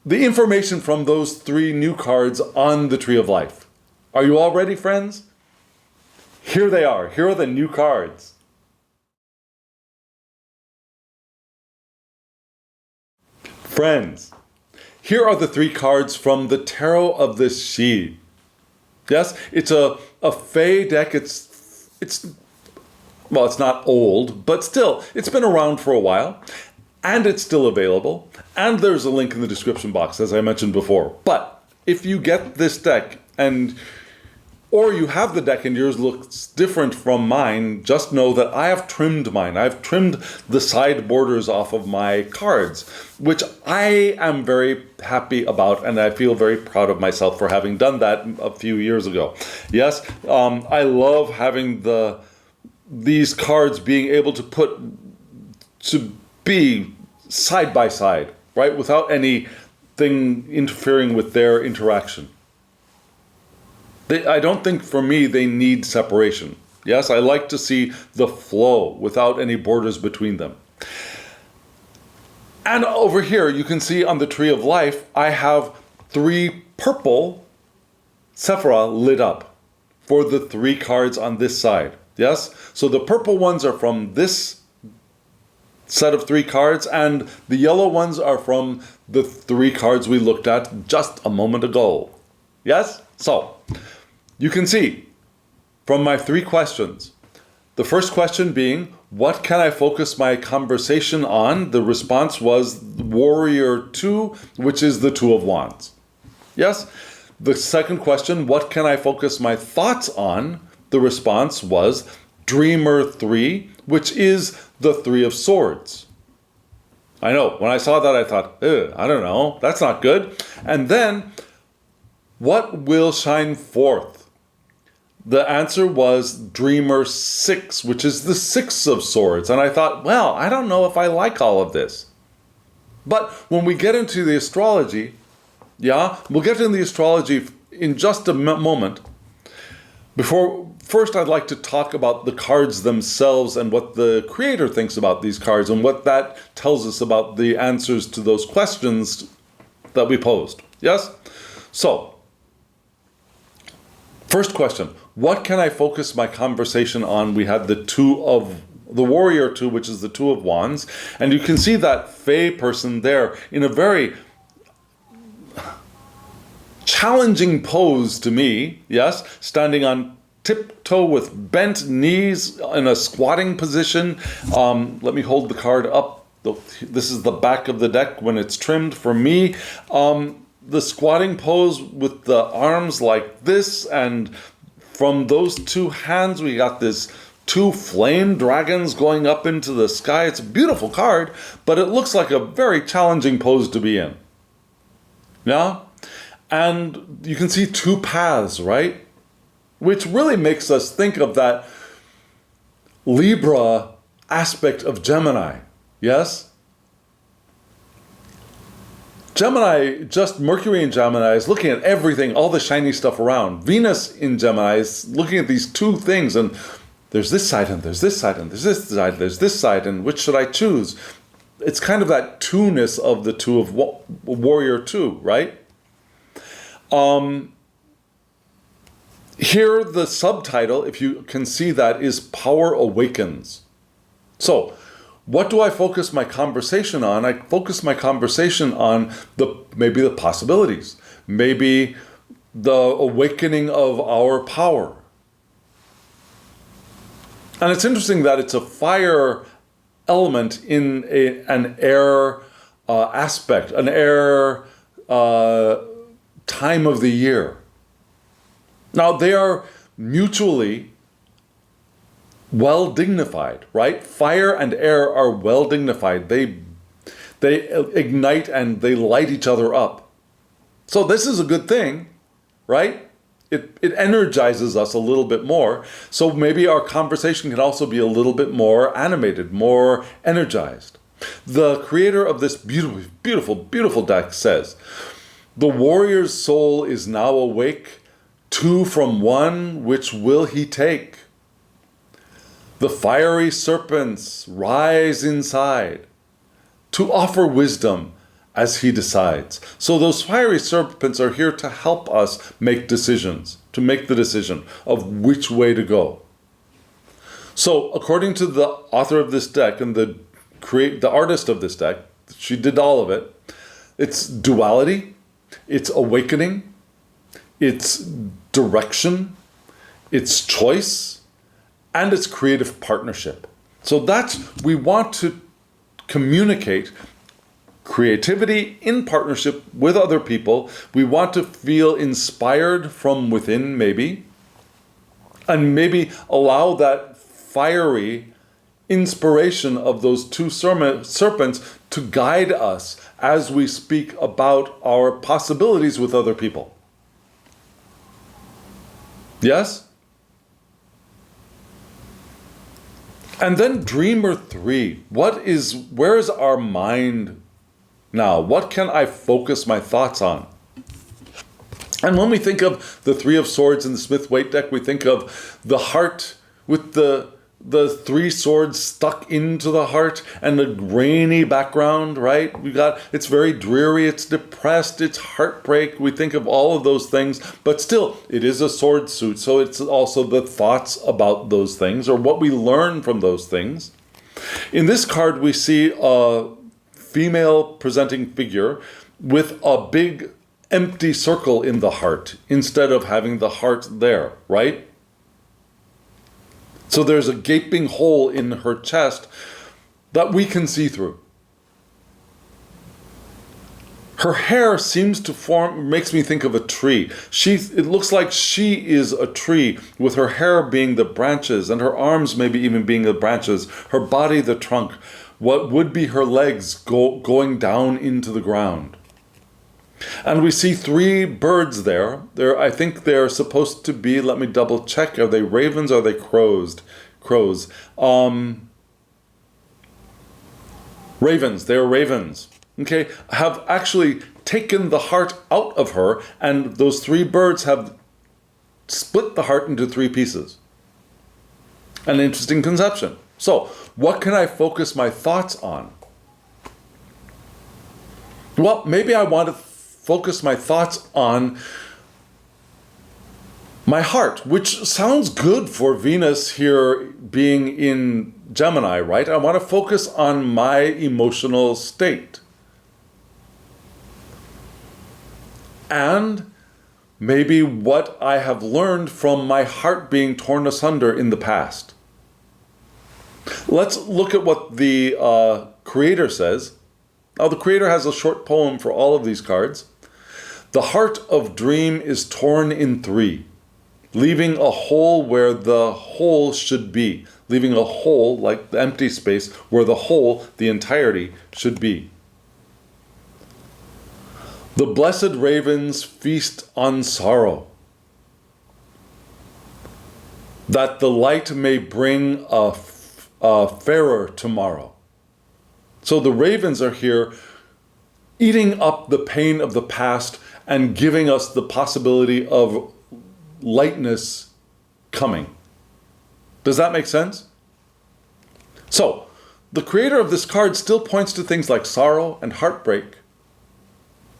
information from those 3 new cards on the Tree of Life. Are you all ready, friends? Here they are. Here are the new cards. Friends, here are the 3 cards from the Tarot of the Sidhe. Yes, it's a Fey deck. It's not old, but still, it's been around for a while, and it's still available, and there's a link in the description box, as I mentioned before. But if you get this deck, or you have the deck and yours looks different from mine, just know that I have trimmed mine. I've trimmed the side borders off of my cards, which I am very happy about, and I feel very proud of myself for having done that a few years ago. Yes, I love having these cards being able to be side by side, right, without anything interfering with their interaction. I don't think, for me, they need separation. Yes, I like to see the flow without any borders between them. And over here, you can see on the Tree of Life, I have 3 purple Sephira lit up for the 3 cards on this side. Yes, so the purple ones are from this set of 3 cards, and the yellow ones are from the 3 cards we looked at just a moment ago. Yes, so you can see from my 3 questions, the first question being, what can I focus my conversation on? The response was Warrior 2, which is the 2 of Wands. Yes? The second question, what can I focus my thoughts on? The response was Dreamer 3, which is the 3 of Swords. I know, when I saw that I thought, I don't know, that's not good. And then, what will shine forth? The answer was Dreamer 6, which is the 6 of Swords. And I thought, well, I don't know if I like all of this. But when we get into the astrology, we'll get into the astrology in just a moment. First, I'd like to talk about the cards themselves and what the creator thinks about these cards and what that tells us about the answers to those questions that we posed. Yes? So, first question, what can I focus my conversation on? We had the warrior 2, which is the 2 of wands, and you can see that Fae person there in a very challenging pose to me, yes, standing on tiptoe with bent knees in a squatting position. Let me hold the card up. This is the back of the deck when it's trimmed for me. The squatting pose with the arms like this, and from those 2 hands we got this 2 flame dragons going up into the sky. It's a beautiful card, but it looks like a very challenging pose to be in. Yeah? And you can see 2 paths, right? Which really makes us think of that Libra aspect of Gemini. Yes? Gemini, just Mercury in Gemini is looking at everything, all the shiny stuff around. Venus in Gemini is looking at these 2 things, and there's this side, and there's this side, and there's this side, there's this side, and which should I choose? It's kind of that 2-ness of the 2 of Warrior 2, right? Here, the subtitle, if you can see that, is Power Awakens. So, what do I focus my conversation on? I focus my conversation on maybe the possibilities, maybe the awakening of our power. And it's interesting that it's a fire element in an air aspect, an air time of the year. Now, they are mutually well dignified, right? Fire and air are well dignified. They ignite and they light each other up. So this is a good thing, right? It energizes us a little bit more. So maybe our conversation can also be a little bit more animated, more energized. The creator of this beautiful, beautiful, beautiful deck says, "The warrior's soul is now awake. 2 from 1, which will he take? The fiery serpents rise inside to offer wisdom as he decides." So those fiery serpents are here to help us make decisions, to make the decision of which way to go. So according to the author of this deck and the artist of this deck, she did all of it, it's duality, it's awakening, it's direction, it's choice, and it's creative partnership. So we want to communicate creativity in partnership with other people. We want to feel inspired from within, maybe, and maybe allow that fiery inspiration of those 2 serpents to guide us as we speak about our possibilities with other people. Yes? And then Dreamer 3. Where is our mind now? What can I focus my thoughts on? And when we think of the 3 of Swords in the Smith-Waite deck, we think of the heart with the 3 swords stuck into the heart and the rainy background, right? It's very dreary, it's depressed, it's heartbreak. We think of all of those things, but still, it is a sword suit. So it's also the thoughts about those things or what we learn from those things. In this card, we see a female presenting figure with a big empty circle in the heart instead of having the heart there, right? So there's a gaping hole in her chest that we can see through. Her hair seems to makes me think of a tree. It looks like she is a tree with her hair being the branches and her arms maybe even being the branches, her body the trunk, what would be her legs going down into the ground. And we see 3 birds there. I think they're supposed to be, let me double check, are they ravens or are they crows? Ravens, they're ravens. Okay, have actually taken the heart out of her, and those 3 birds have split the heart into 3 pieces. An interesting conception. So, what can I focus my thoughts on? Well, maybe I want to focus my thoughts on my heart, which sounds good for Venus here being in Gemini, right? I want to focus on my emotional state. And maybe what I have learned from my heart being torn asunder in the past. Let's look at what the Creator says. Now, the Creator has a short poem for all of these cards. The heart of dream is torn in three, leaving a hole where the whole should be. Leaving a hole, like the empty space, where the whole, the entirety, should be. The blessed ravens feast on sorrow, that the light may bring a fairer tomorrow. So the ravens are here eating up the pain of the past and giving us the possibility of lightness coming. Does that make sense? So, the Creator of this card still points to things like sorrow and heartbreak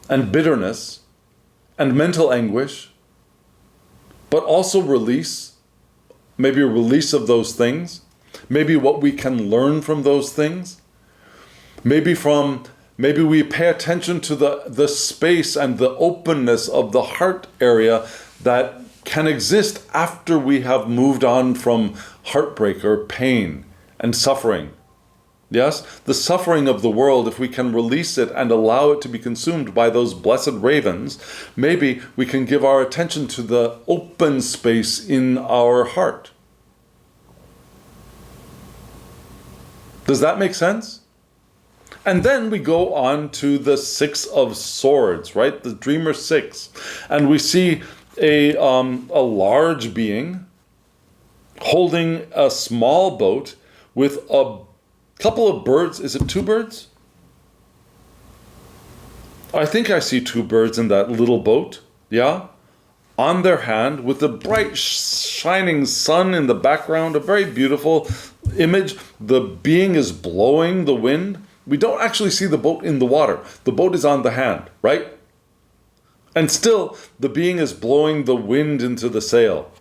and bitterness and mental anguish, but also release, maybe a release of those things, maybe what we can learn from those things, maybe we pay attention to the space and the openness of the heart area that can exist after we have moved on from heartbreak or pain and suffering. Yes, the suffering of the world, if we can release it and allow it to be consumed by those blessed ravens, maybe we can give our attention to the open space in our heart. Does that make sense? And then we go on to the Six of Swords, right? The Dreamer Six. And we see a large being holding a small boat with a couple of birds. Is it two birds? I think I see two birds in that little boat. Yeah? On their hand with the bright shining sun in the background. A very beautiful image. The being is blowing the wind. We don't actually see the boat in the water. The boat is on the hand, right? And still, the being is blowing the wind into the sail.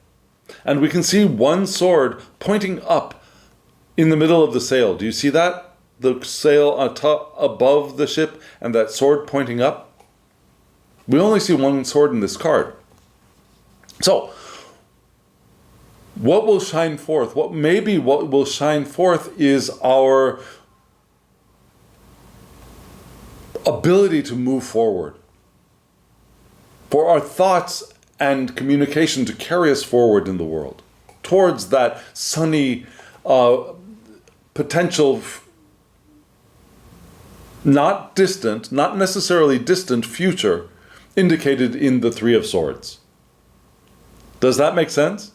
And we can see one sword pointing up in the middle of the sail. Do you see that? The sail on top, above the ship, and that sword pointing up? We only see one sword in this card. So, what will shine forth? What will shine forth is our ability to move forward. For our thoughts and communication to carry us forward in the world towards that sunny potential, not distant, not necessarily distant future indicated in the Three of Swords. Does that make sense?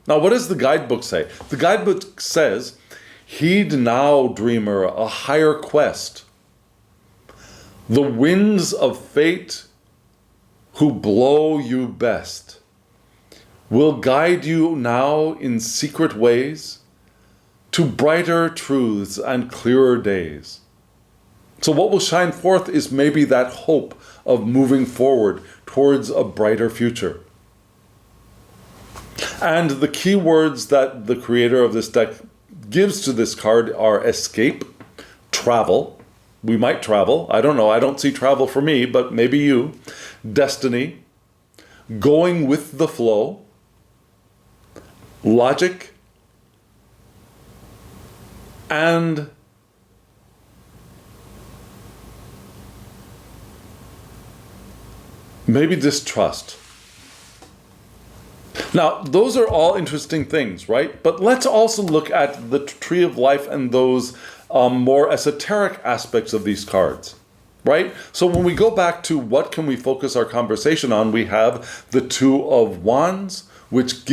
Now, what does the guidebook say? The guidebook says, heed now, dreamer, a higher quest. The winds of fate who blow you best will guide you now in secret ways to brighter truths and clearer days. So what will shine forth is maybe that hope of moving forward towards a brighter future. And the key words that the creator of this deck gives to this card are escape, travel. We might travel. I don't know. I don't see travel for me, but maybe you. Destiny, going with the flow, logic, and maybe distrust. Now, those are all interesting things, right? But let's also look at the Tree of Life and those more esoteric aspects of these cards, right? So when we go back to what can we focus our conversation on, we have the Two of Wands, which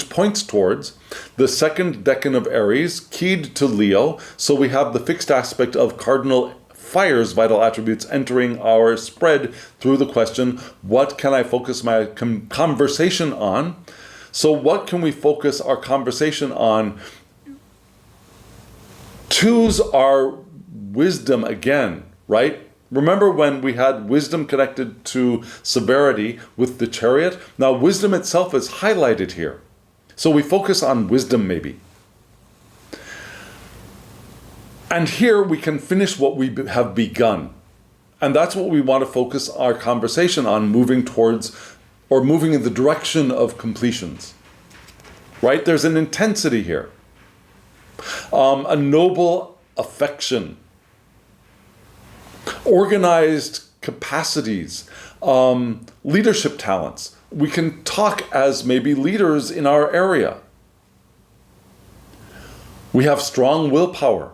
points towards the second decan of Aries, keyed to Leo. So we have the fixed aspect of cardinal fire's vital attributes entering our spread through the question, what can I focus my conversation on? So what can we focus our conversation on? Twos are wisdom again, right? Remember when we had wisdom connected to severity with the Chariot? Now wisdom itself is highlighted here. So we focus on wisdom maybe. And here we can finish what we have begun. And that's what we want to focus our conversation on, moving towards, or moving in the direction of completions. Right? There's an intensity here. A noble affection. Organized capacities. Leadership talents. We can talk as maybe leaders in our area. We have strong willpower.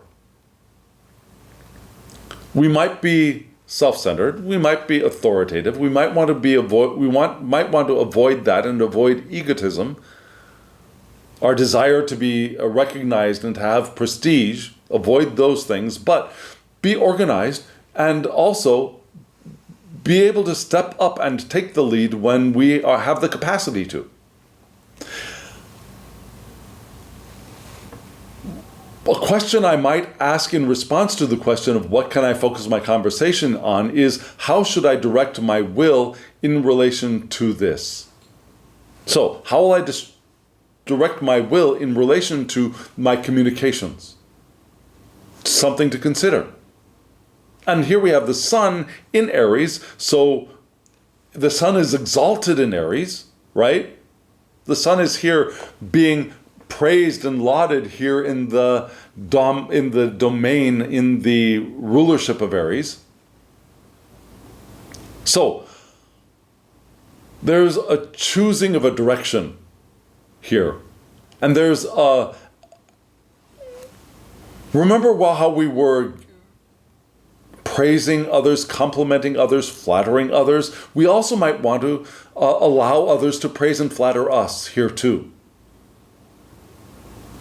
We might be self-centered. We might be authoritative. We might want to might want to avoid that and avoid egotism. Our desire to be recognized and to have prestige. Avoid those things, but be organized and also be able to step up and take the lead when we have the capacity to. A question I might ask in response to the question of what can I focus my conversation on is, how should I direct my will in relation to this? So, how will I direct my will in relation to my communications? Something to consider. And here we have the sun in Aries, so the sun is exalted in Aries, right? The sun is here being praised and lauded here in the domain, in the rulership of Aries. So, there's a choosing of a direction here. And there's a... Remember how we were praising others, complimenting others, flattering others? We also might want to allow others to praise and flatter us here too.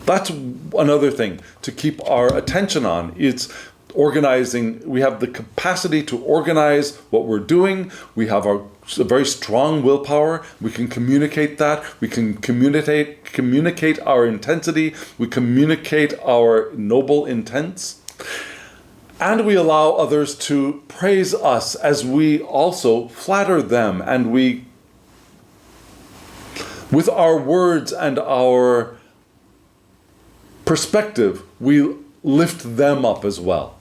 That's another thing to keep our attention on. It's organizing. We have the capacity to organize what we're doing. We have a very strong willpower. We can communicate that. We can communicate our intensity. We communicate our noble intents. And we allow others to praise us as we also flatter them. And we, with our words and our perspective, we lift them up as well.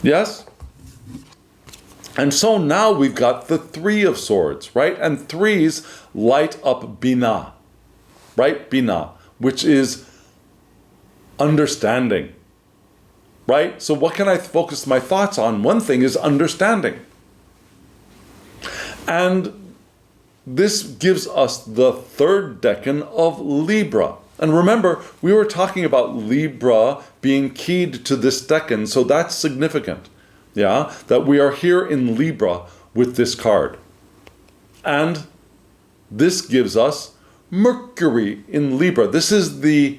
Yes? And so now we've got the Three of Swords, right? And threes light up Bina, right? Bina, which is understanding, right? So what can I focus my thoughts on? One thing is understanding. And this gives us the third decan of Libra. And remember, we were talking about Libra being keyed to this decan, so that's significant, yeah? That we are here in Libra with this card. And this gives us Mercury in Libra. This is the...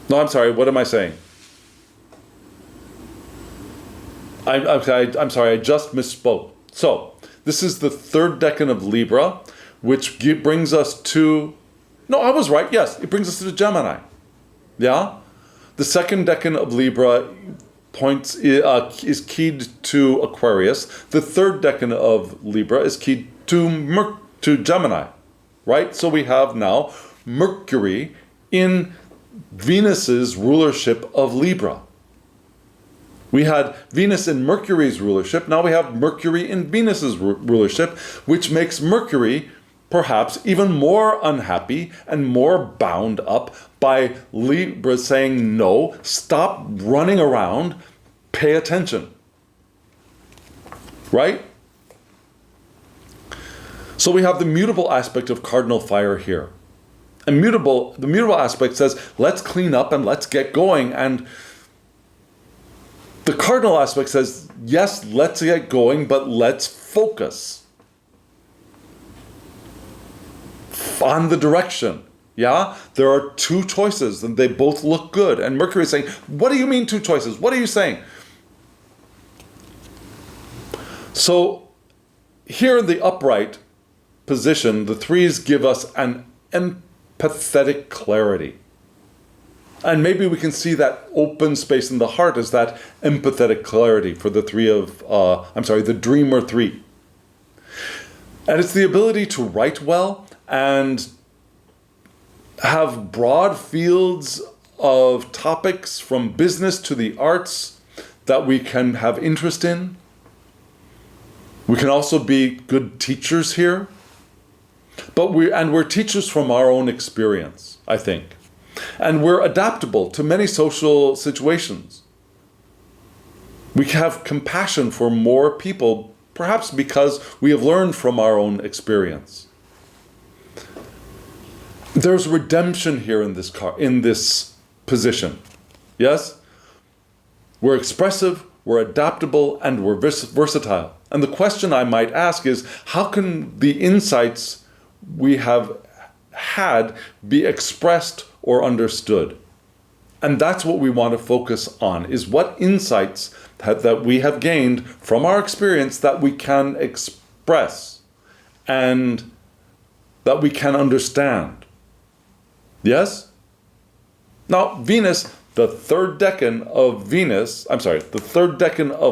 No, I'm sorry, what am I saying? I'm sorry, I just misspoke. So, this is the third decan of Libra, which brings us to... No, I was right, yes. It brings us to the Gemini. Yeah? The second decan of Libra is keyed to Aquarius. The third decan of Libra is keyed to Gemini. Right? So we have now Mercury in Venus's rulership of Libra. We had Venus in Mercury's rulership. Now we have Mercury in Venus's rulership, which makes Mercury perhaps even more unhappy and more bound up by Libra saying, no, stop running around, pay attention. Right? So we have the mutable aspect of cardinal fire here. And the mutable aspect says, let's clean up and let's get going. And the cardinal aspect says, yes, let's get going, but let's focus on the direction. Yeah? There are two choices and they both look good. And Mercury is saying, what do you mean two choices? What are you saying? So here in the upright position, the threes give us an empathetic clarity. And maybe we can see that open space in the heart as that empathetic clarity for the the dreamer 3. And it's the ability to write well and have broad fields of topics from business to the arts that we can have interest in. We can also be good teachers here. But we're teachers from our own experience, I think. And we're adaptable to many social situations. We have compassion for more people, perhaps because we have learned from our own experience. There's redemption here in this position. Yes? We're expressive, we're adaptable, and we're versatile. And the question I might ask is, how can the insights we have had be expressed or understood? And that's what we want to focus on, is what insights that we have gained from our experience that we can express and that we can understand. Yes? Now, Venus, the third decan of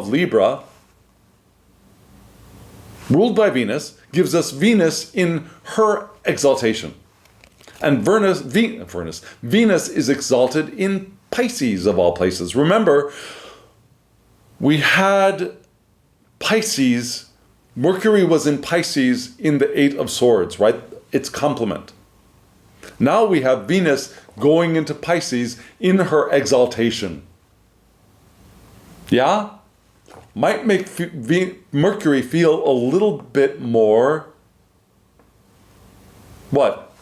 Libra, ruled by Venus, gives us Venus in her exaltation. And Venus is exalted in Pisces, of all places. Remember, we had Pisces, Mercury was in Pisces in the 8 of Swords, right? Its complement. Now we have Venus going into Pisces in her exaltation. Yeah? Might make Mercury feel a little bit more, what?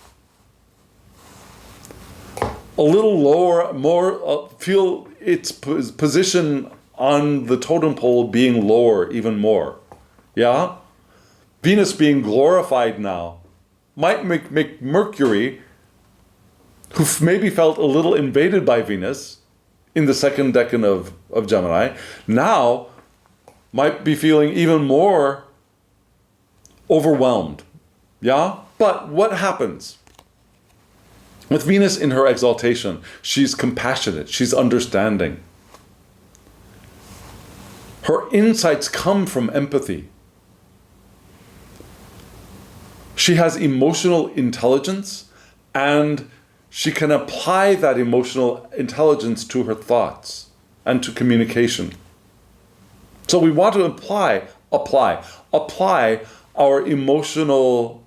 A little lower, more, feel its position on the totem pole being lower even more. Yeah? Venus being glorified now might make Mercury, who maybe felt a little invaded by Venus in the second decan of Gemini, now might be feeling even more overwhelmed. Yeah? But what happens? With Venus in her exaltation, she's compassionate, she's understanding. Her insights come from empathy. She has emotional intelligence, and she can apply that emotional intelligence to her thoughts and to communication. So we want to apply our emotional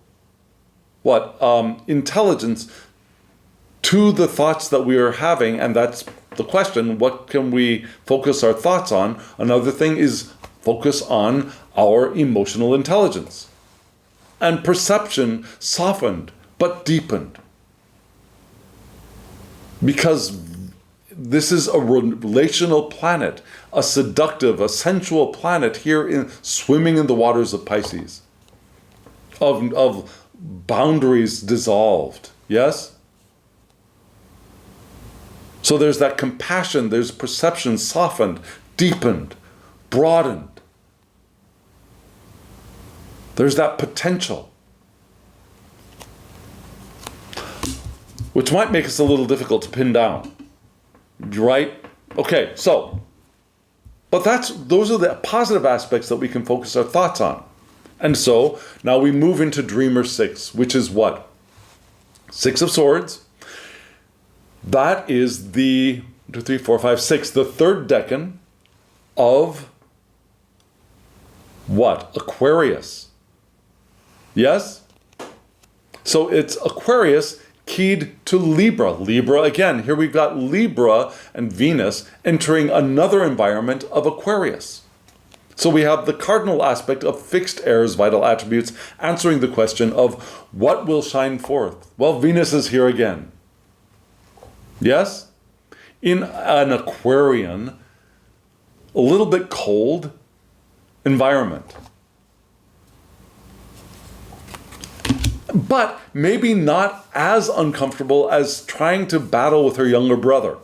intelligence to the thoughts that we are having, and that's the question, what can we focus our thoughts on? Another thing is focus on our emotional intelligence. And perception softened, but deepened. Because this is a relational planet, a seductive, a sensual planet here swimming in the waters of Pisces, of boundaries dissolved, yes? So there's that compassion, there's perception softened, deepened, broadened. There's that potential, which might make us a little difficult to pin down, right? Okay, but those are the positive aspects that we can focus our thoughts on. And so now we move into Dreamer 6, which is what? 6 of Swords. That is the 2, 3, 4, 5, 6, the third decan of what? Aquarius. Yes? So it's Aquarius keyed to Libra. Libra, again, here we've got Libra and Venus entering another environment of Aquarius. So we have the cardinal aspect of fixed air's vital attributes answering the question of what will shine forth. Well, Venus is here again. Yes? In an Aquarian, a little bit cold environment. But maybe not as uncomfortable as trying to battle with her younger brother,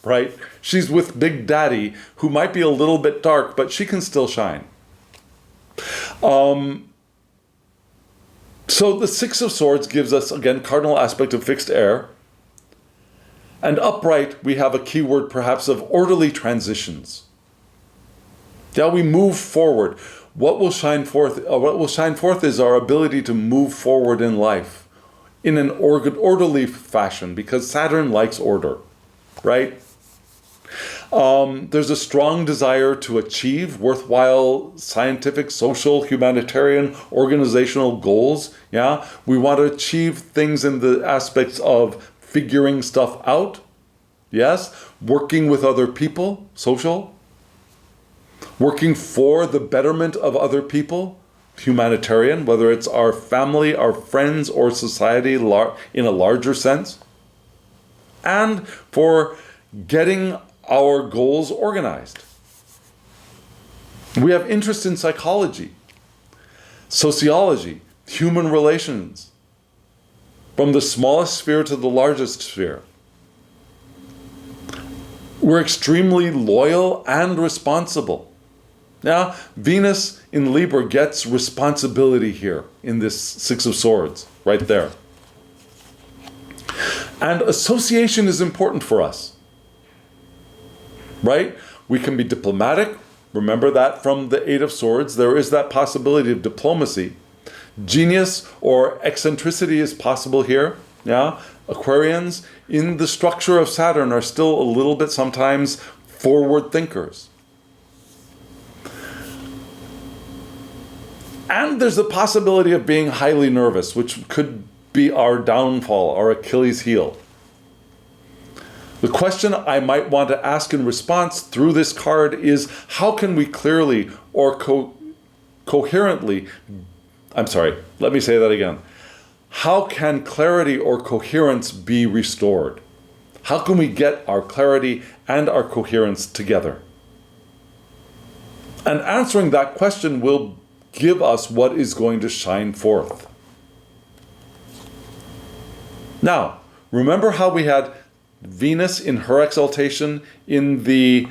right? She's with Big Daddy, who might be a little bit dark, but she can still shine. So the 6 of Swords gives us, again, cardinal aspect of fixed air. And upright, we have a keyword perhaps of orderly transitions. Yeah, we move forward. What will shine forth? What will shine forth is our ability to move forward in life in an orderly fashion, because Saturn likes order, right? There's a strong desire to achieve worthwhile scientific, social, humanitarian, organizational goals. Yeah, we want to achieve things in the aspects of figuring stuff out. Yes, working with other people, social. Working for the betterment of other people, humanitarian, whether it's our family, our friends, or society in a larger sense. And for getting our goals organized. We have interest in psychology, sociology, human relations, from the smallest sphere to the largest sphere. We're extremely loyal and responsible. Now, Venus in Libra gets responsibility here in this Six of Swords, right there. And association is important for us, right? We can be diplomatic. Remember that from the Eight of Swords, there is that possibility of diplomacy. Genius or eccentricity is possible here. Yeah, Aquarians in the structure of Saturn are still a little bit sometimes forward thinkers. And there's the possibility of being highly nervous, which could be our downfall, our Achilles heel. The question I might want to ask in response through this card is, how can we clearly or coherently, let me say that again. How can clarity or coherence be restored? How can we get our clarity and our coherence together? And answering that question will give us what is going to shine forth. Now, remember how we had Venus in her exaltation in the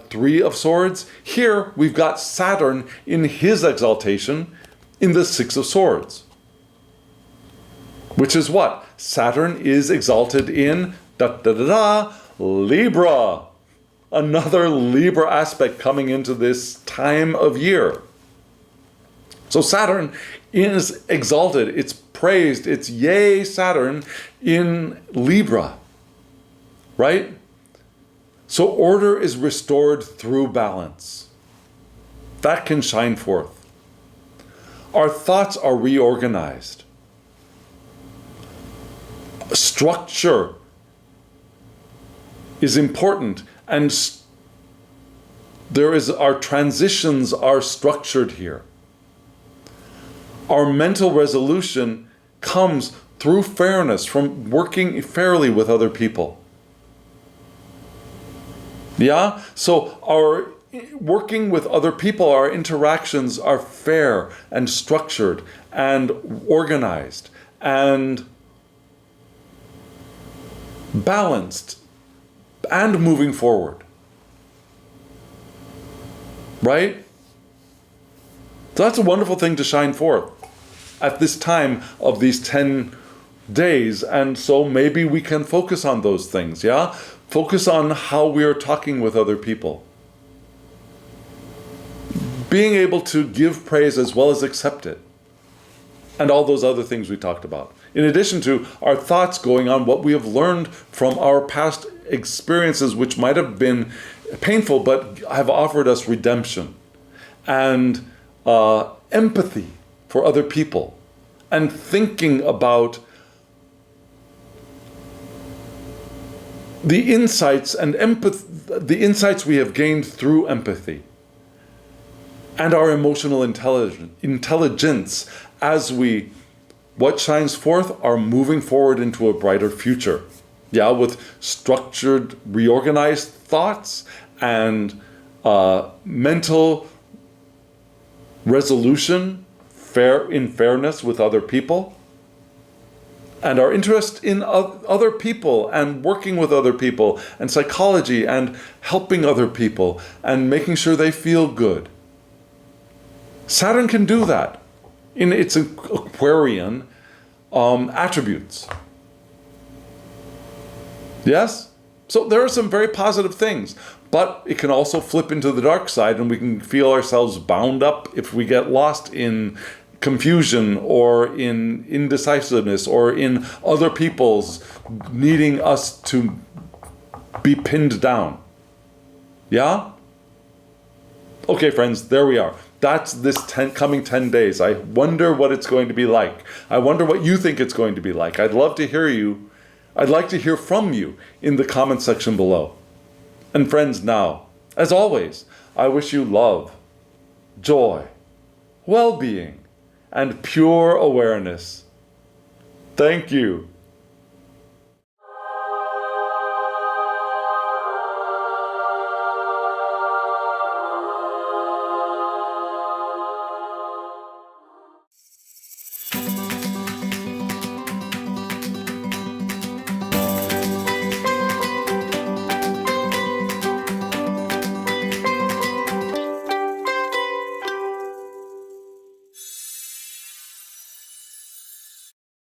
Three of Swords? Here we've got Saturn in his exaltation in the Six of Swords. Which is what? Saturn is exalted in Libra. Another Libra aspect coming into this time of year. So Saturn is exalted, it's praised, it's yay Saturn in Libra, right? So order is restored through balance. That can shine forth. Our thoughts are reorganized. Structure is important, and our transitions are structured here. Our mental resolution comes through fairness, from working fairly with other people. Yeah? So our working with other people, our interactions are fair and structured and organized and balanced and moving forward. Right? So that's a wonderful thing to shine forth at this time of these 10 days. And so maybe we can focus on those things, yeah? Focus on how we are talking with other people. Being able to give praise as well as accept it. And all those other things we talked about. In addition to our thoughts going on what we have learned from our past experiences, which might have been painful, but have offered us redemption and empathy for other people, and thinking about the insights and the insights we have gained through empathy, and our emotional intelligence as what shines forth are moving forward into a brighter future. Yeah, with structured, reorganized thoughts and mental resolution, in fairness with other people, and our interest in other people and working with other people and psychology and helping other people and making sure they feel good. Saturn can do that in its Aquarian attributes. Yes? So there are some very positive things, but it can also flip into the dark side, and we can feel ourselves bound up if we get lost in confusion or in indecisiveness or in other people's needing us to be pinned down. Yeah? Okay, friends, there we are. That's this coming 10 days. I wonder what it's going to be like. I wonder what you think it's going to be like. I'd love to hear you. I'd like to hear from you in the comment section below. And friends, now, as always, I wish you love, joy, well-being, and pure awareness. Thank you.